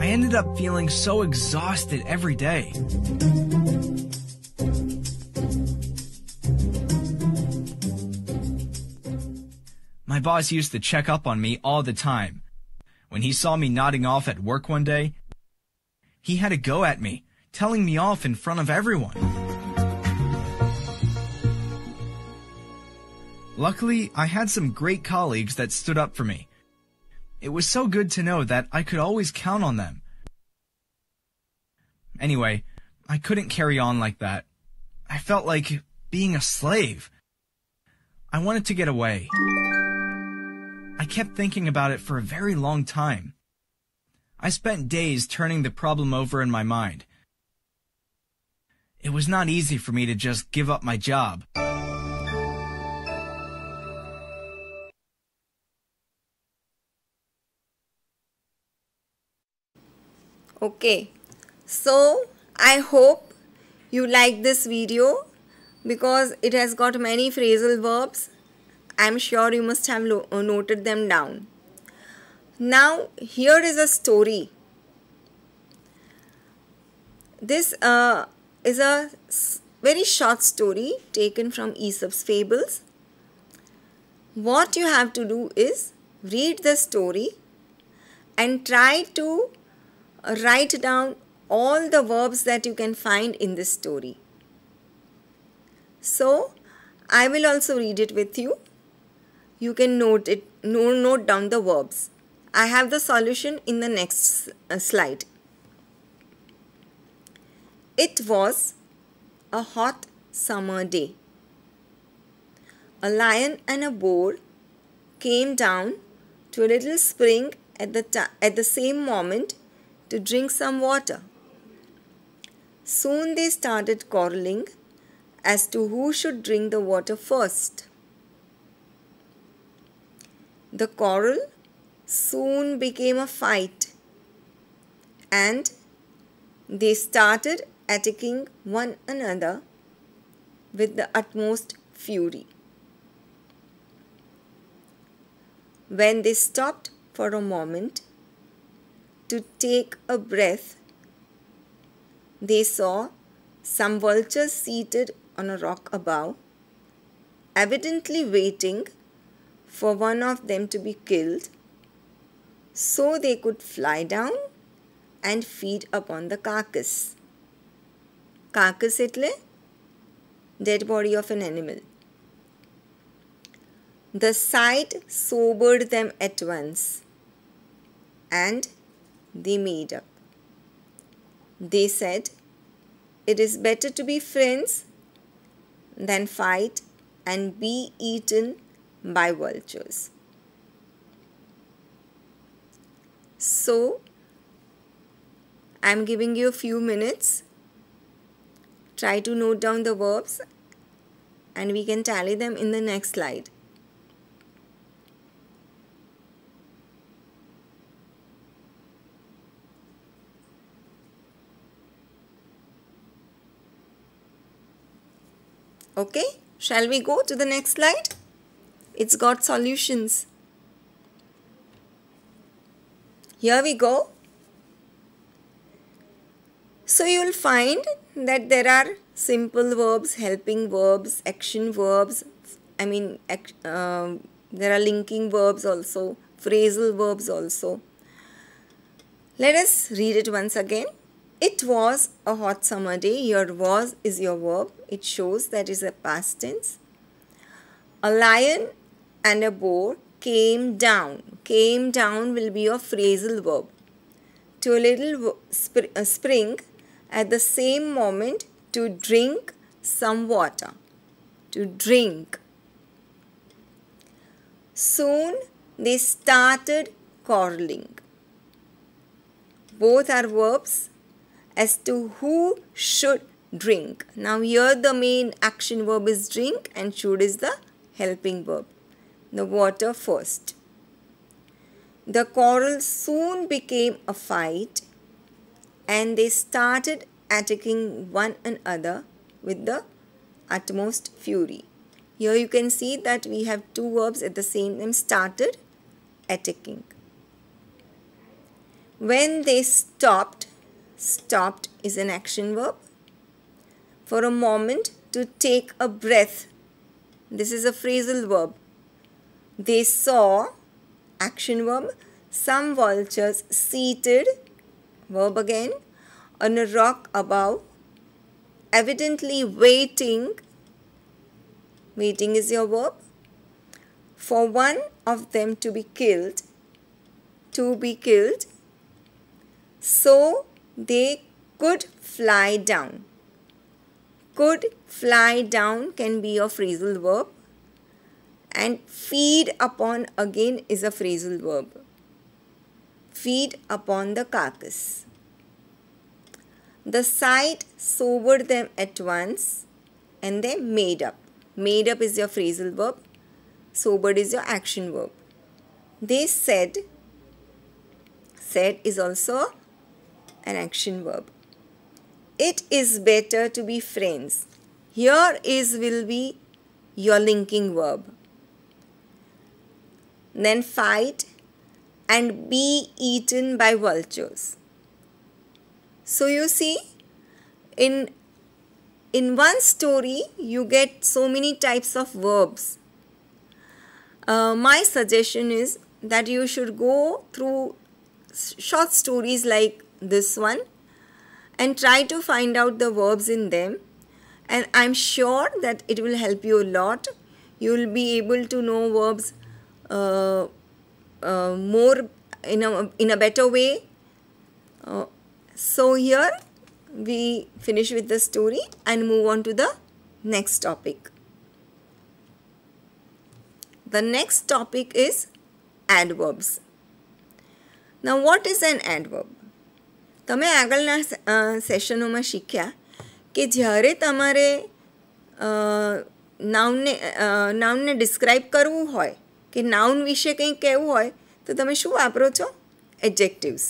I ended up feeling so exhausted every day. My My boss used to check up on me all the time. When he saw me nodding off at work one day, he had a go at me, telling me off in front of everyone. Luckily, I had some great colleagues that stood up for me. It was so good to know that I could always count on them. Anyway, I couldn't carry on like that. I felt like being a slave. I wanted to get away. I kept thinking about it for a very long time. I spent days turning the problem over in my mind. It was not easy for me to just give up my job. Okay, so I hope you like this video because it has got many phrasal verbs. I'm sure you must have noted them down. Now here is a story. This is a very short story taken from Aesop's Fables. What you have to do is read the story and try to write down all the verbs that you can find in this story. So I will also read it with you. You can note down the verbs. I have the solution in the next slide. It was a hot summer day. A lion and a boar came down to a little spring at the same moment to drink some water. Soon they started quarreling as to who should drink the water first. The quarrel soon became a fight, and they started attacking one another with the utmost fury. When they stopped for a moment to take a breath, they saw some vultures seated on a rock above, evidently waiting for one of them to be killed so they could fly down and feed upon the carcass. Carcass એટલે dead body of an animal. The sight sobered them at once, and they made up. They said, "It is better to be friends than fight and be eaten by vultures." So, I am giving you a few minutes. Try to note down the verbs and we can tally them in the next slide. Okay, shall we go to the next slide? It's got solutions. Here we go. So you will find that there are simple verbs, helping verbs, action verbs. There are linking verbs also, phrasal verbs also. Let us read it once again. It was a hot summer day. Your was is your verb. It shows that is a past tense. A lion and a boar came down. Came down will be a phrasal verb. To a little spring at the same moment to drink some water. To drink. Soon they started quarreling. Both are verbs as to who should drink. Now here the main action verb is drink and should is the helping verb. The water first. The quarrel soon became a fight and they started attacking one another with the utmost fury. Here you can see that we have two verbs at the same time, started, attacking. When they stopped, stopped is an action verb. For a moment, to take a breath. This is a phrasal verb. They saw, action verb, some vultures seated, verb again, on a rock above, evidently waiting, waiting is your verb, for one of them to be killed, so they could fly down. Could fly down can be a phrasal verb, and feed upon again is a phrasal verb. Feed upon the carcass. The sight sobered them at once and they made up. Made up is your phrasal verb. Sobered is your action verb. They said, said is also an action verb. It is better to be friends. Here is will be your linking verb. Then fight and be eaten by vultures. So you see, in one story you get so many types of verbs. My suggestion is that you should go through short stories like this one and try to find out the verbs in them, and I'm sure that it will help you a lot. You will be able to know verbs more in a better way. So here we finish with the story and move on to the next topic. The next topic is adverbs. Now what is an adverb? તમે આગળના સેશનોમાં શીખ્યા કે જ્યારે તમારે નાઉનને describe કરવું હોય કે noun વિશે કંઈક કહેવું હોય તો તમે શું વાપરો છો? એડજેક્ટિવ્સ.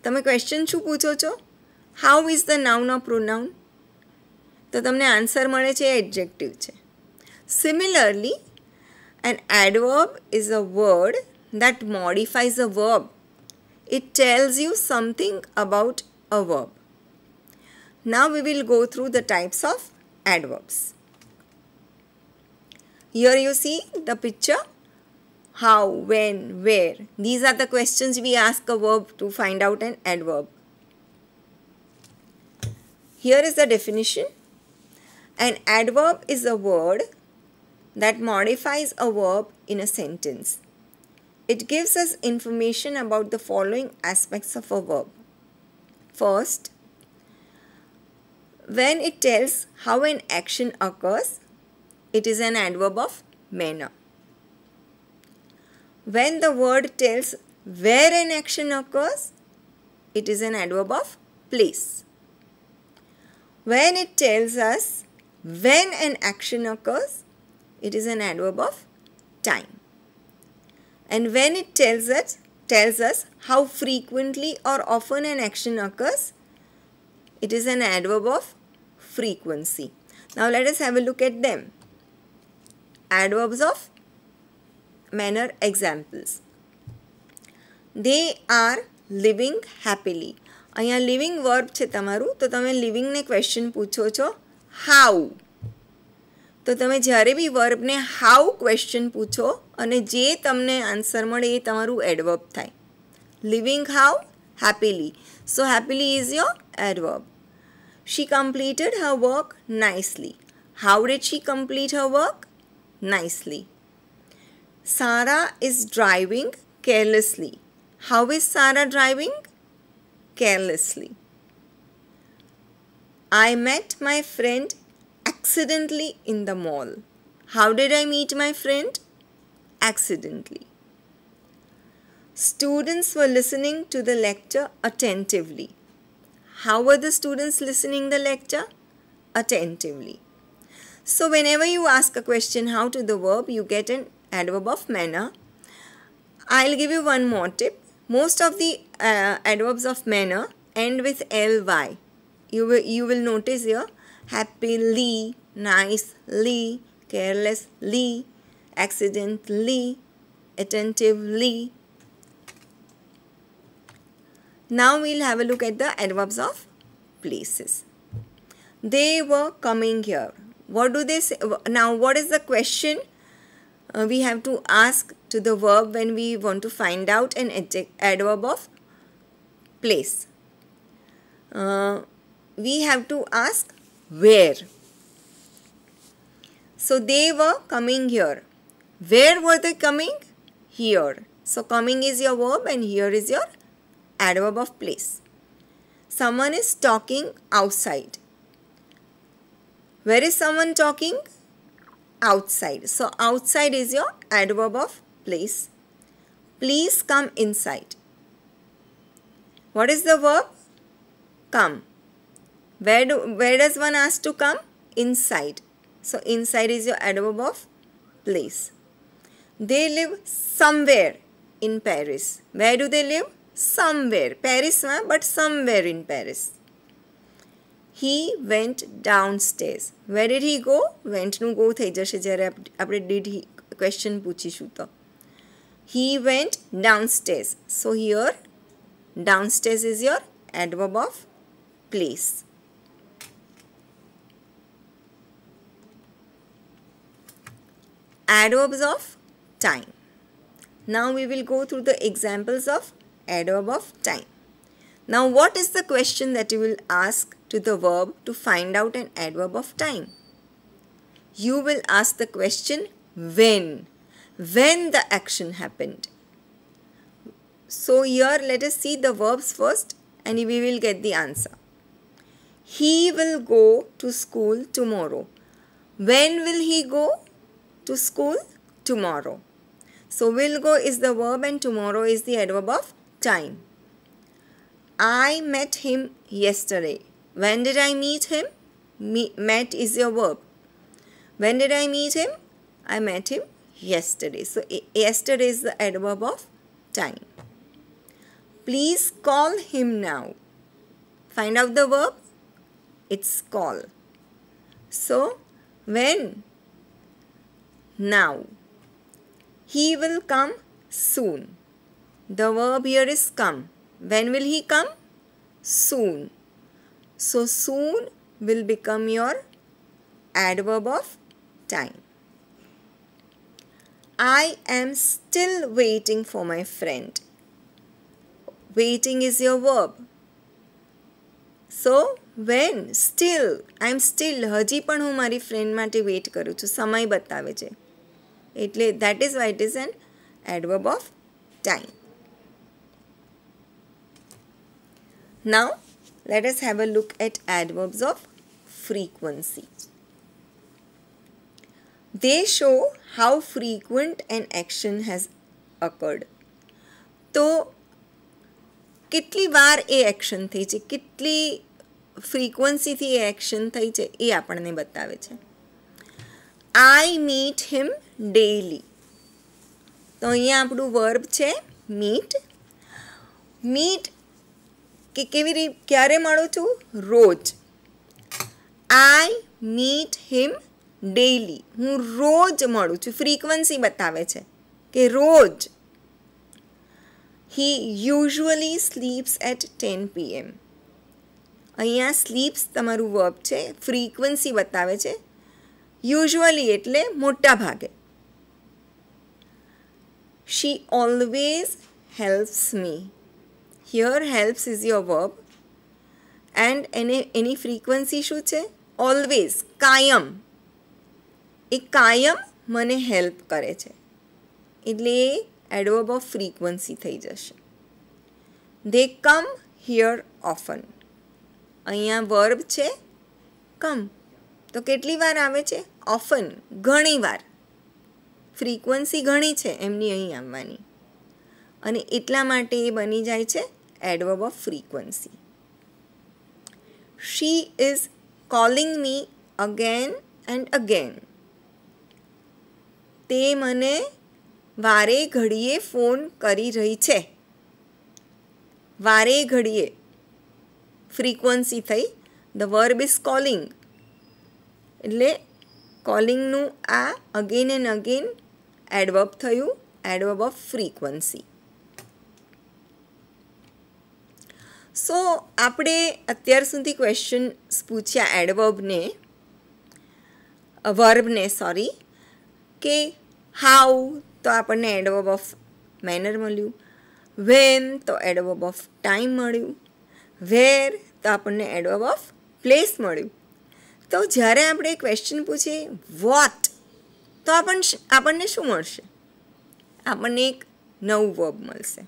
તમે ક્વેશ્ચન શું પૂછો છો? How is the noun or pronoun? તો તમને આન્સર મળે છે એડજેક્ટિવ છે. Similarly an adverb is a word that modifies a verb. It tells you something about a verb. Now we will go through the types of adverbs. Here you see the picture. How, when, where. These are the questions we ask a verb to find out an adverb. Here is the definition. An adverb is a word that modifies a verb in a sentence. It gives us information about the following aspects of a verb. First, when it tells how an action occurs, it is an adverb of manner. When the word tells where an action occurs, it is an adverb of place. When it tells us when an action occurs, it is an adverb of time. And when it tells us how frequently or often an action occurs, it is an adverb of frequency. Now let us have a look at them. Adverbs of manner examples. They are living happily. અહીંયા living verb છે તમારું, તો તમે living ને question પૂછો છો how. તો તમે જ્યારે બી વર્બને હાઉ ક્વેશ્ચન પૂછો અને જે તમને આન્સર મળે એ તમારું એડવર્બ થાય. Living how? Happily. So happily is your adverb. She completed her work nicely. How did she complete her work? Nicely. Sarah is driving carelessly. How is Sarah driving? Carelessly. I met my friend accidentally in the mall. How did I meet my friend? Accidentally. Students were listening to the lecture attentively. How were the students listening the lecture? Attentively. So whenever you ask a question how to the verb, you get an adverb of manner. I'll give you one more tip. Most of the adverbs of manner end with ly. You will notice here happily, nicely, carelessly, accidentally, attentively. Now we'll have a look at the adverbs of places. They were coming here. What do they say? Now what is the question? we have to ask to the verb when we want to find out an adverb of place. We have to ask where. So they were coming here. Where were they coming? Here. So coming is your verb and here is your adverb of place. Someone is talking outside. Where is someone talking? Outside. So outside is your adverb of place. Please come inside. What is the verb? Come. Where does one ask to come? Inside. So inside is your adverb of place. They live somewhere in Paris. Where do they live? Somewhere. Paris, but somewhere in Paris. He went downstairs. Where did he go? Went નું go થઈ જશે જ્યારે આપણે did he question પૂછીશું તો. He went downstairs. So here downstairs is your adverb of place. Adverbs of time. Now we will go through the examples of adverb of time. Now what is the question that you will ask to the verb to find out an adverb of time? You will ask the question when the action happened. So here let us see the verbs first and we will get the answer. He will go to school tomorrow. When will he go to school? Tomorrow. So will go is the verb and tomorrow is the adverb of time. I met him yesterday. When did I meet him? Met is your verb. When did I meet him? I met him yesterday. So yesterday is the adverb of time. Please call him now. Find out the verb. It's call. So when? Now. He will come soon. The verb here is come. When will he come? Soon. So soon will become your adverb of time. I am still waiting for my friend. Waiting is your verb. So when? Still. I am still. હજી પણ હું મારી friend માટે wait કરું છું. સમય બતાવે છે. એટલે that is why it is an adverb of time. Now, let us have a look at adverbs of frequency. They show how frequent an action has occurred. તો કેટલી વાર એ એક્શન થઈ છે, કેટલી ફ્રીક્વન્સીથી એ એક્શન થઈ છે એ આપણને બતાવે છે. I meet him daily. તો અહીંયા આપણું વર્બ છે meet. meet કે ક્યારે મળું છું? રોજ. I meet him daily. હું રોજ મળું છું. ફ્રીક્વન્સી બતાવે છે કે રોજ. He usually sleeps at 10 p.m. અહીંયા sleeps તમારું વર્બ છે. ફ્રીક્વન્સી બતાવે છે. Usually એટલે મોટા ભાગે. She always helps me. Here helps is your verb and any frequency શું છે? Always, કાયમ. એ કાયમ મને હેલ્પ કરે છે. એટલે એ adverb of frequency થઈ જશે. They come here often. અહીંયા verb છે come. તો કેટલી વાર આવે છે? Often, ઘણી વાર. ફ્રીક્વન્સી ઘણી છે એમની અહીં આવવાની. અને એટલા માટે એ બની જાય છે adverb of frequency. She is calling me again and again. તે મને વારે ઘડીએ ફોન કરી રહી છે. વારે ઘડીએ ફ્રીક્વન્સી થઈ. The verb is calling. એટલે કોલિંગનું આ અગેન એન્ડ અગેન એડવર્બ થયું, એડવર્બ ઓફ ફ્રીક્વન્સી. સો આપણે અત્યાર સુધી ક્વેશ્ચન્સ પૂછ્યા એડવર્બને, વર્બને સોરી, કે હાઉ તો આપણને એડવર્બ ઓફ મેનર મળ્યું. વેન તો એડવર્બ ઓફ ટાઈમ મળ્યું. વેર તો આપણને એડવર્બ ઓફ પ્લેસ મળ્યું. તો જ્યારે આપણે ક્વેશ્ચન પૂછીએ વોટ તો આપણને શું મળશે? આપણને એક નવું વર્બ મળશે.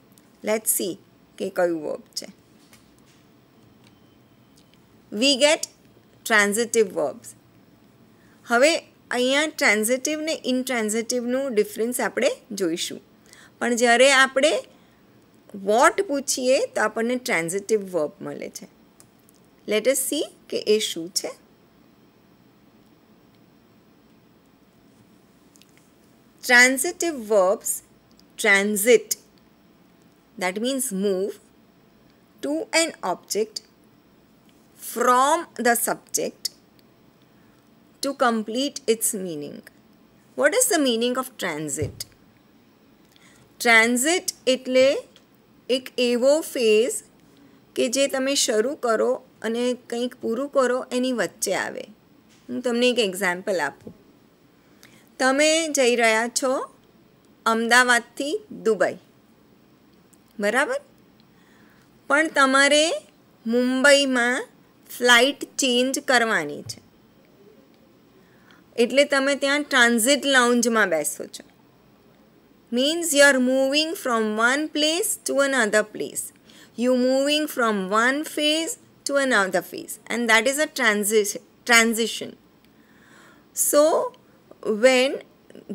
લેટ્સ સી કે કયું વર્બ છે. We get transitive verbs. હવે અહીંયા ટ્રાન્ઝિટિવ ને ઇનટ્રાન્ઝિટિવનું ડિફરન્સ આપણે જોઈશું. પણ જ્યારે આપણે વોટ પૂછીએ તો આપણને ટ્રાન્ઝિટિવ વર્બ મળે છે. લેટ અસ સી કે એ શું છે. Transitive verbs transit, that means move, to an object from the subject to complete its meaning. What is the meaning of transit? Transit એટલે એક એવો ફેઝ કે જે તમે શરૂ કરો અને કંઈક પૂરું કરો એની વચ્ચે આવે. હું તમને એક એક્ઝામ્પલ આપું. તમે જઈ રહ્યા છો અમદાવાદથી દુબઈ, બરાબર? પણ તમારે મુંબઈમાં ફ્લાઇટ ચેન્જ કરવાની છે, એટલે તમે ત્યાં ટ્રાન્ઝિટ લાઉન્જમાં બેસો છો. Means you are moving from one place to another place. You moving from one phase to another phase, and that is a transition. So when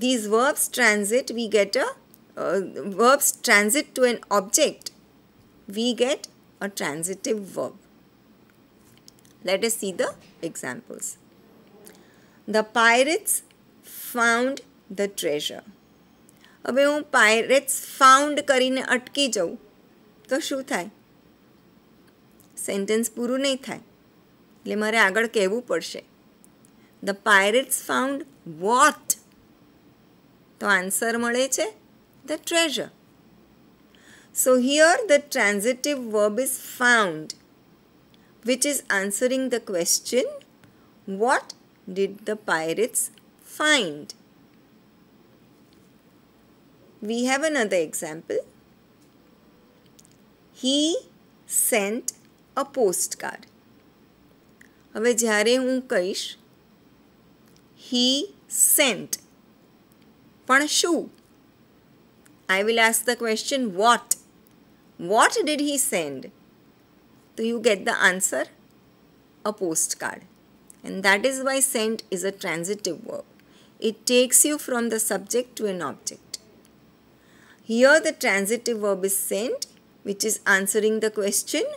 these verbs transit, we get verbs transit to an object, we get a transitive verb. Let us see the examples. The pirates found the treasure. હવે હું pirates found કરીને અટકી જાઉં તો શું થાય? Sentence પૂરું નહીં થાય, એટલે મારે આગળ કહેવું પડશે. The pirates found what? તો આન્સર મળે છે the treasure. So here the transitive verb is found, which is answering the question, what did the pirates find? We have another example. He sent a postcard. હવે જ્યારે હું કહીશ he sent, પણ શું? I will ask the question what? What did he send? So you get the answer, a postcard. And that is why sent is a transitive verb. It takes you from the subject to an object. Here the transitive verb is sent, which is answering the question,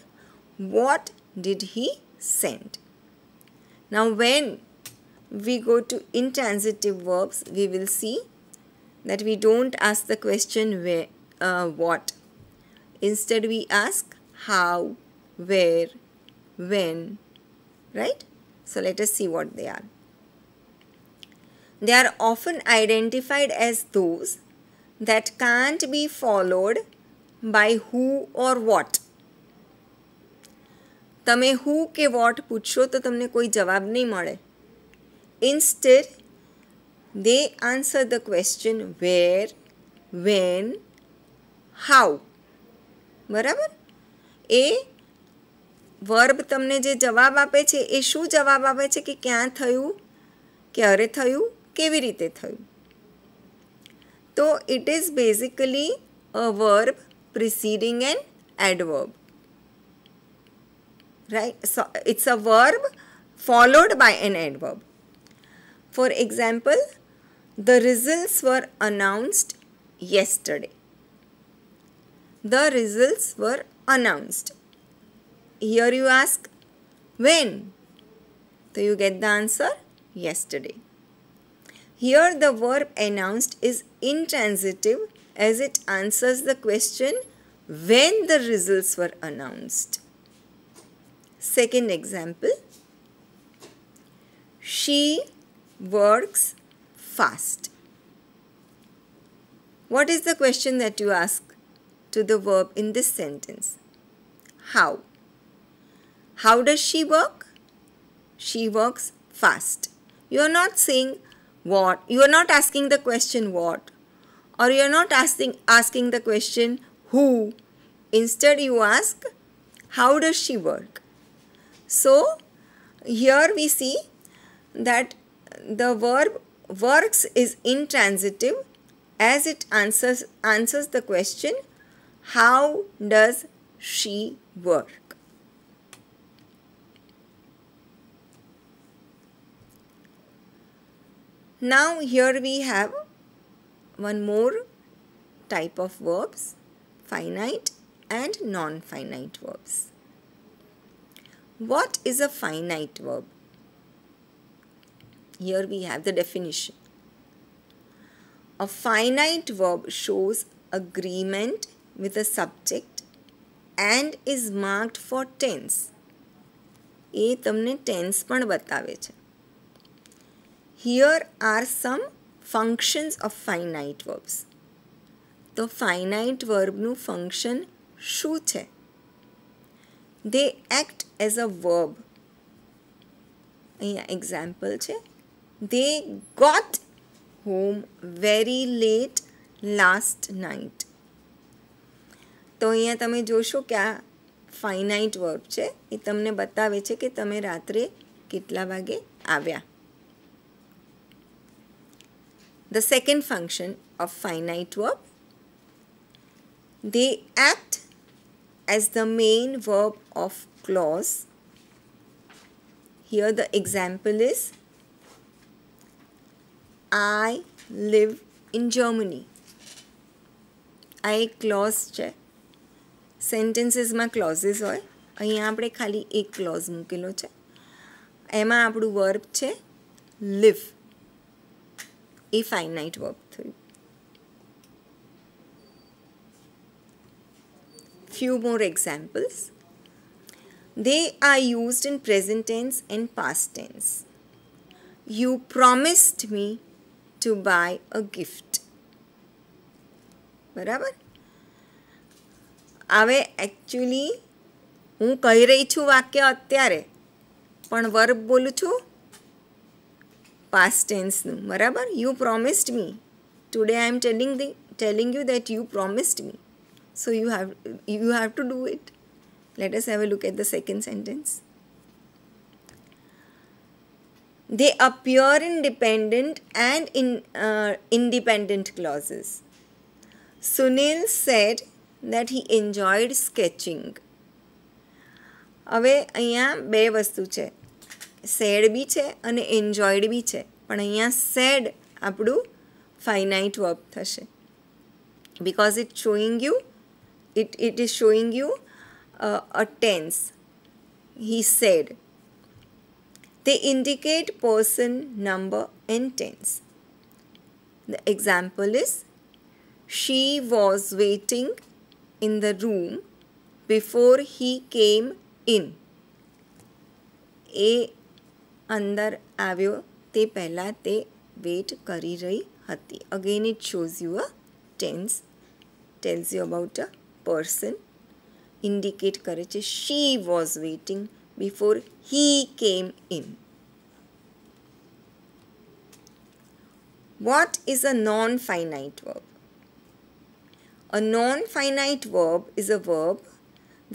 what did he send? Now when we go to intransitive verbs, we will see that we don't ask the question what. Instead we ask how, where, when, right? So let us see what they are. They are often identified as those that can't be followed by who or what. તમે who કે what પૂછશો તો તમને કોઈ જવાબ નહીં મળે. Instead, they answer the question where, when, how. બરાબર? એ વર્બ તમને જે જવાબ આપે છે એ શું જવાબ આપે છે કે ક્યાં થયું, ક્યારે થયું, કેવી રીતે થયું. તો it is basically a verb preceding an adverb. Right? So it's a verb followed by an adverb. For example, the results were announced yesterday. The results were announced. Here you ask when. So you get the answer yesterday. Here the verb announced is intransitive as it answers the question when the results were announced. Second example. She works fast. What is the question that you ask to the verb in this sentence? How? How does she work? She works fast. You are not saying what. You are not asking the question what, or you are not asking the question who. Instead you ask how does she work. So here we see that the verb works is intransitive as it answers the question how does she work. Now here we have one more type of verbs, finite and non-finite verbs. What is a finite verb? Here we have the definition. A finite verb shows agreement with a subject and is marked for tense. એ તમને tense પણ બતાવે છે. Here are some functions of finite verbs. તો finite verbનું function શું છે? They act as a verb. અહીંયા example છે. They got home very late last night. તો અહીંયા તમે જોશો કે આ finite verb છે. એ તમને બતાવે છે કે તમે રાત્રે કેટલા વાગે આવ્યા. The second function of finite verb, they act as the main verb of clause. Here the example is I live in Germany. આ એક clause છે. સેન્ટેન્સીસમાં ક્લોઝિસ હોય. અહીંયા આપણે ખાલી એક ક્લોઝ મૂકેલો છે. એમાં આપણું વર્બ છે live. એ finite verb થયું. Few more examples. They are used in present tense and past tense. You promised me to buy a gift. બરાબર? હવે એકચ્યુઅલી હું કહી રહી છું વાક્ય અત્યારે, પણ વર્બ બોલું છું past tenseનું. બરાબર? You promised me. Today I am telling you that you promised me. So you have to do it. Let us have a look at the second sentence. They appear in dependent and independent clauses. Sunil said that he enjoyed sketching. હવે અહીંયા બે વસ્તુ છે. Sad બી છે અને enjoyed બી છે. પણ અહીંયા સેડ આપણું ફાઇનાઇટ વર્બ થશે. Because it is showing you a tense. He said. They indicate person, number and tense. The example is she was waiting in the room before he came in. એ અંદર આવ્યો તે પહેલાં તે weight કરી રહી હતી. Again it shows you a tense. Tells you about a person. Indicate કરે છે she was waiting before he came in. What is a non-finite verb? A non-finite verb is a verb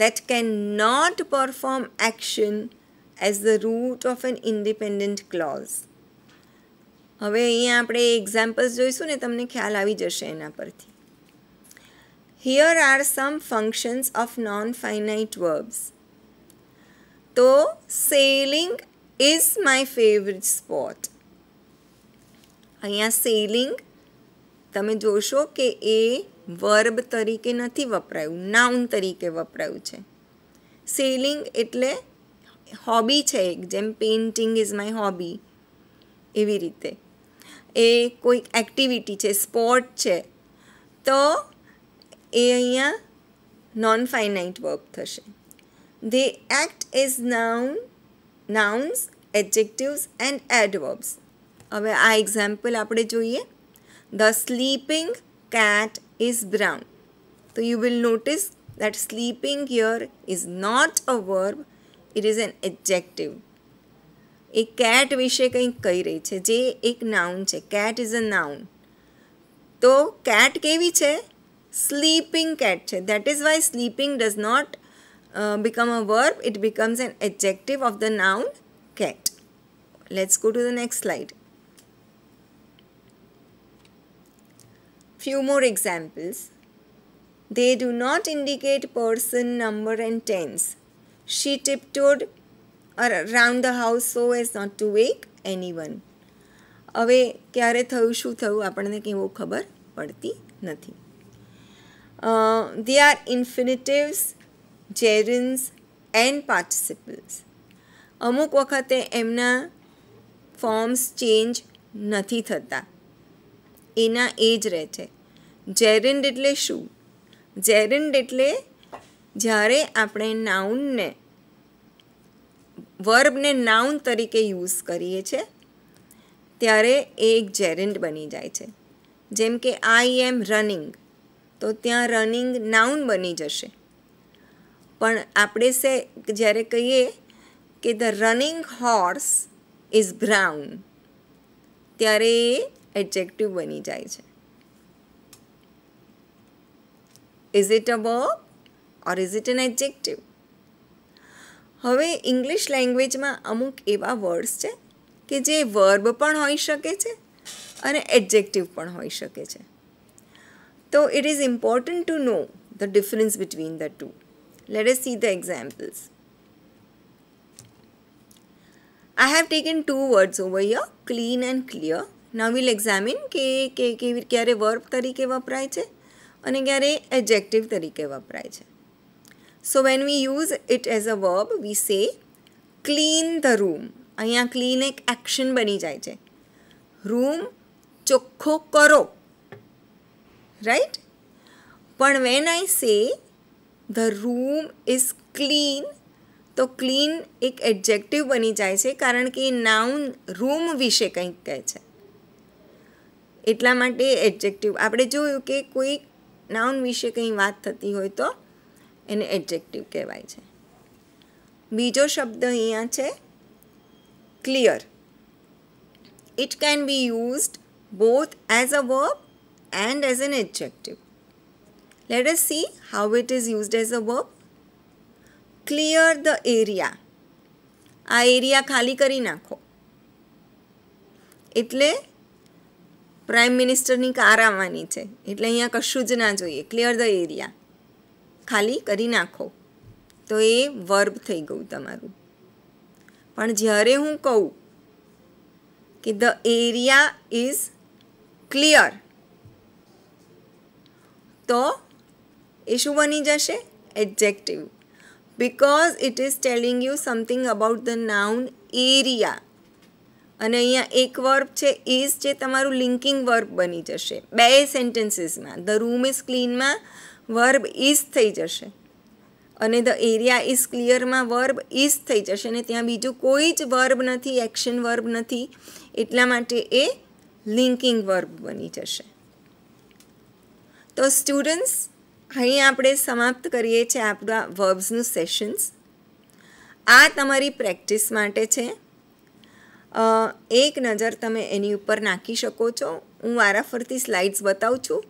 that cannot perform action as the root of an independent clause. હવે અહીંયા આપણે examples જોઈશું ને તમને ખ્યાલ આવી જશે એના પરથી. Here are some functions of non-finite verbs. તો sailing is my favorite sport. અહીંયા sailing તમે જોશો કે એ વર્બ તરીકે નથી વપરાયું, નાઉન તરીકે વપરાયું છે. સેલિંગ એટલે હોબી છે એક, જેમ પેઇન્ટિંગ ઇઝ માય હોબી એવી રીતે. એ કોઈક એક્ટિવિટી છે, સ્પોર્ટ છે, તો એ અહીંયા નોન ફાઇનાઇટ વર્બ થશે. દે act as nouns, adjectives and એડવર્બ્સ. હવે આ એક્ઝામ્પલ આપણે જોઈએ. The sleeping cat is brown. So you will notice that sleeping here is not a verb, it is an adjective. એ કેટ વિશે કંઈક કહી રહી છે, જે એક નાઉન છે. Cat is a noun. તો કેટ કેવી છે? સ્લીપિંગ કેટ છે. That is why sleeping does not become a verb, it becomes an adjective of the noun cat. Let's go to the next slide. Few more examples. They do not indicate person, number and tense. She tiptoed around the house so as not to wake anyone. હવે ક્યારે થયું, શું થયું, આપણને કેવું ખબર પડતી નથી. They are infinitives, gerunds and participles. અમુક વખતે એમના ફોર્મ્સ ચેન્જ નથી થતા, એના એ જ રહે છે. જેરન્ડ એટલે શું? જેરન્ડ એટલે જ્યારે આપણે નાઉનને, વર્બને નાઉન તરીકે યુઝ કરીએ છીએ ત્યારે એ એક જેરન્ડ બની જાય છે. જેમ કે આઈ એમ રનિંગ, તો ત્યાં રનિંગ નાઉન બની જશે. પણ આપણે જ્યારે કહીએ કે the running horse is brown, ત્યારે એ એડજેક્ટિવ બની જાય છે. Is it a verb or is it an adjective? હવે ઇંગ્લિશ લેંગ્વેજમાં અમુક એવા વર્ડ્સ છે કે જે વર્બ પણ હોઈ શકે છે અને એડજેક્ટિવ પણ હોઈ શકે છે. તો it is important to know the difference between the two. Let us see the examples. I have taken two words over here, clean and clear. Now we'll examine કે ક્યારે વર્બ તરીકે વપરાય છે અને ક્યારે એડજેક્ટિવ તરીકે વપરાય છે. So when we use it as a verb, we say clean the room. અહીંયા clean એક એક્શન બની જાય છે. રૂમ ચોખ્ખો કરો, રાઈટ? પણ when I say the room is clean, તો ક્લીન એક એડજેક્ટિવ બની જાય છે, કારણ કે એ નાઉન રૂમ વિશે કંઈક કહે છે. એટલા માટે એડજેક્ટિવ. આપણે જોયું કે કોઈ નાઉન વિશે કંઈ વાત થતી હોય તો એને એડજેક્ટિવ કહેવાય છે. બીજો શબ્દ અહીંયા છે clear. It can be used both as a verb and as an adjective. Late us C how it is used as a verb. Clear the area. આ એરિયા ખાલી કરી નાખો. એટલે પ્રાઇમ મિનિસ્ટરની કાર આવવાની છે, એટલે અહીંયા કશું જ ના જોઈએ. ક્લિયર ધ એરિયા, ખાલી કરી નાખો, તો એ વર્બ થઈ ગયું તમારું. પણ જ્યારે હું કહું કે ધ એરિયા ઇઝ ક્લિયર, તો એ શું બની જશે? Adjective. Because it is telling you something about the noun area. અને અહીંયા એક વર્બ છે ઇઝ, જે તમારું લિંકિંગ વર્બ બની જશે બે સેન્ટેન્સીસમાં. ધ રૂમ ઇઝ ક્લીનમાં વર્બ ઇઝ થઈ જશે અને ધ એરિયા ઇઝ ક્લિયરમાં વર્બ ઇઝ થઈ જશે, અને ત્યાં બીજું કોઈ જ વર્બ નથી, એક્શન વર્બ નથી, એટલા માટે એ લિંકિંગ વર્બ બની જશે. તો સ્ટુડન્ટ્સ, અહીં આપણે સમાપ્ત કરીએ છીએ આપણા વર્બ્સનું સેશન્સ. આ તમારી પ્રેક્ટિસ માટે છે. એક નજર તમે એની ઉપર નાખી શકો છો. હું વારાફરતી સ્લાઇડ્સ બતાવું છું.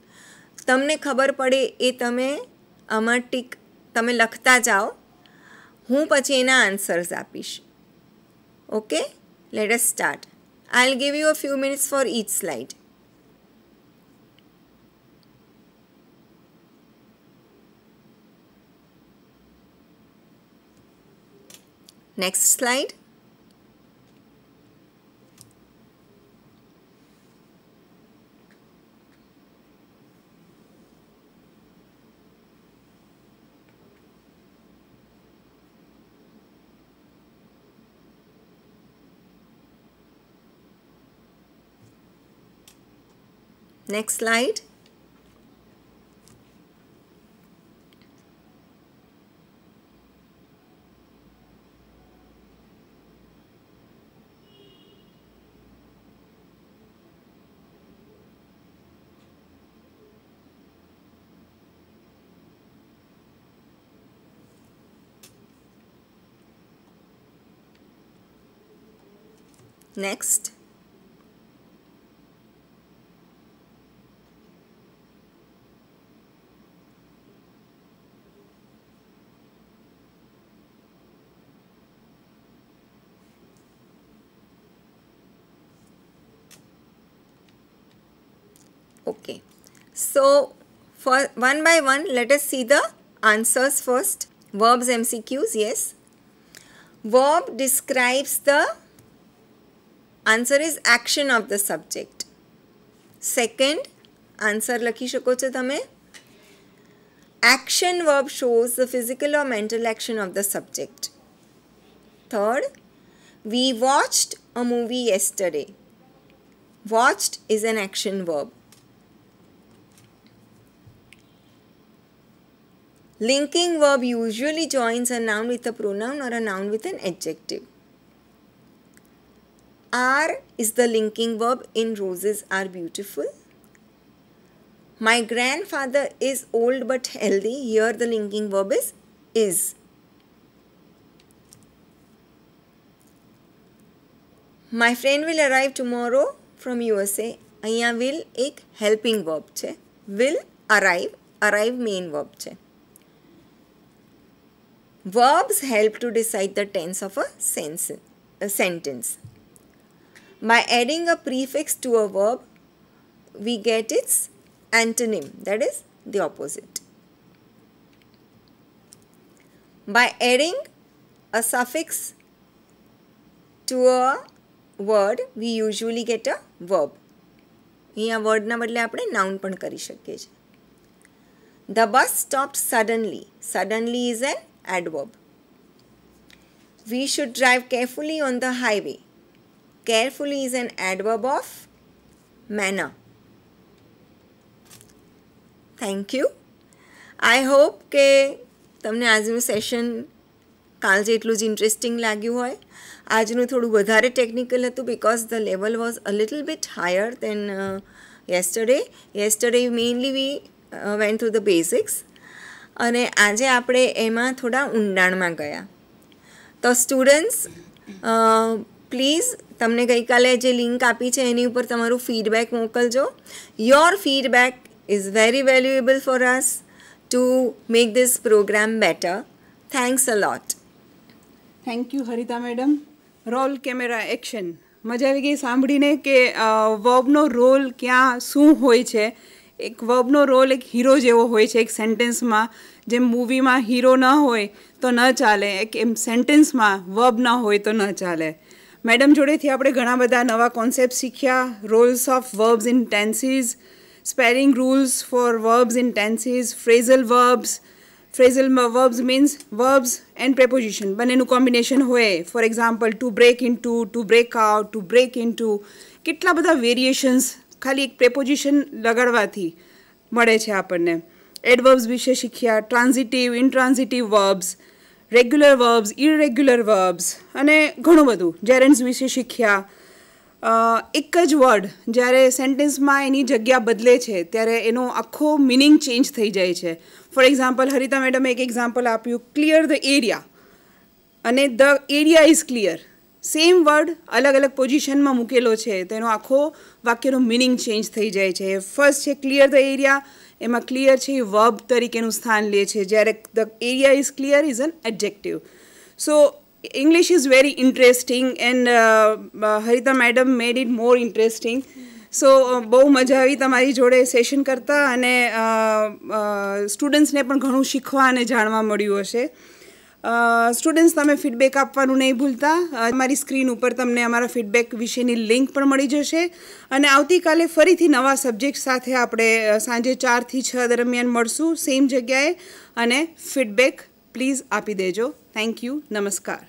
તમને ખબર પડે એ તમે આમાં ટીક તમે લખતા જાઓ. હું પછી એના આન્સર્સ આપીશ. Okay, let us start. I will give you a few minutes for each slide. Next slide. Next slide. Next. Okay, so for one by one, let us see the answers first. Verbs MCQs, yes. Verb describes the answer is action of the subject. Second, answer લખી શકો છો તમે. Action verb shows the physical or mental action of the subject. Third, we watched a movie yesterday. Watched is an action verb. Linking verb usually joins a noun with a pronoun or a noun with an adjective. Are is the linking verb in Roses Are Beautiful. My grandfather is old but healthy. Here the linking verb is. My friend will arrive tomorrow from USA. અહીંયા will એક helping verb છે. Will arrive main verb છે. Verbs help to decide the tense of a sentence. By adding a prefix to a verb, we get its antonym, that is the opposite. By adding a suffix to a word, we usually get a verb. અહીંયા વર્ડના બદલે આપણે noun પણ કરી શકીએ છીએ. The bus stopped suddenly. Suddenly is an adverb. We should drive carefully on the highway. Carefully is an adverb of manner. Thank you. I hope કે તમને આજનું સેશન કાલ જેટલું જ ઇન્ટરેસ્ટિંગ લાગ્યું હોય. આજનું થોડું વધારે ટેકનિકલ હતું because the level was a little bit higher than yesterday. Yesterday mainly we went through the basics. અને આજે આપણે એમાં થોડા ઊંડાણમાં ગયા. તો સ્ટુડન્ટ્સ પ્લીઝ તમને ગઈકાલે જે લિંક આપી છે એની ઉપર તમારું ફીડબેક મોકલજો. Your feedback is very valuable for us to make this program better. Thanks a lot. Thank you Harita madam. Roll camera action. મજા આવી ગઈ સાંભળીને કે વર્બનો રોલ ક્યાં શું હોય છે. એક વર્બનો રોલ એક હીરો જેવો હોય છે એક સેન્ટેન્સમાં. જેમ મૂવીમાં હીરો ન હોય તો ન ચાલે, એક એમ સેન્ટેન્સમાં વર્બ ન હોય તો ન ચાલે. મેડમ જોડેથી આપણે ઘણા બધા નવા કોન્સેપ્ટ શીખ્યા. Roles of verbs in tenses, spelling rules for verbs in tenses, phrasal verbs. Phrasal verbs means verbs and preposition બંનેનું કોમ્બિનેશન હોય. For example to break in to break out, to break in to. કેટલા બધા variations ખાલી એક preposition લગાડવાથી મળે છે આપણને. Adverbs વિશે શીખ્યા, transitive, intransitive verbs, regular verbs, irregular verbs અને ઘણું બધું. જેરેન્ડ્સ વિશે શીખ્યા. એક જ વર્ડ જ્યારે સેન્ટેન્સમાં એની જગ્યા બદલે છે ત્યારે એનો આખો મિનિંગ ચેન્જ થઈ જાય છે. ફોર એક્ઝામ્પલ હરિતા મેડમે એક એક્ઝામ્પલ આપ્યું, ક્લિયર ધ એરિયા અને the area is clear. Same word અલગ અલગ પોઝિશનમાં મૂકેલો છે તો એનો આખો વાક્યનો મિનિંગ ચેન્જ થઈ જાય છે. ફર્સ્ટ છે ક્લિયર ધ એરિયા, એમાં ક્લિયર છે એ વર્બ તરીકેનું સ્થાન લે છે, જ્યારે the area is clear is an adjective. So English is very interesting and Harita madam made it more interesting. સો બહુ મજા આવી તમારી જોડે સેશન કરતાં અને સ્ટુડન્ટ્સને પણ ઘણું શીખવા અને જાણવા મળ્યું હશે. સ્ટુડન્ટ્સ તમે ફીડબેક આપવાનું નહીં ભૂલતા. અમારી સ્ક્રીન ઉપર તમને અમારા ફીડબેક વિશેની લિંક પણ મળી જશે અને આવતીકાલે ફરીથી નવા સબ્જેક્ટ સાથે આપણે સાંજે 4 થી 6 દરમિયાન મળશું સેમ જગ્યાએ અને ફીડબેક પ્લીઝ આપી દેજો. Thank you. નમસ્કાર.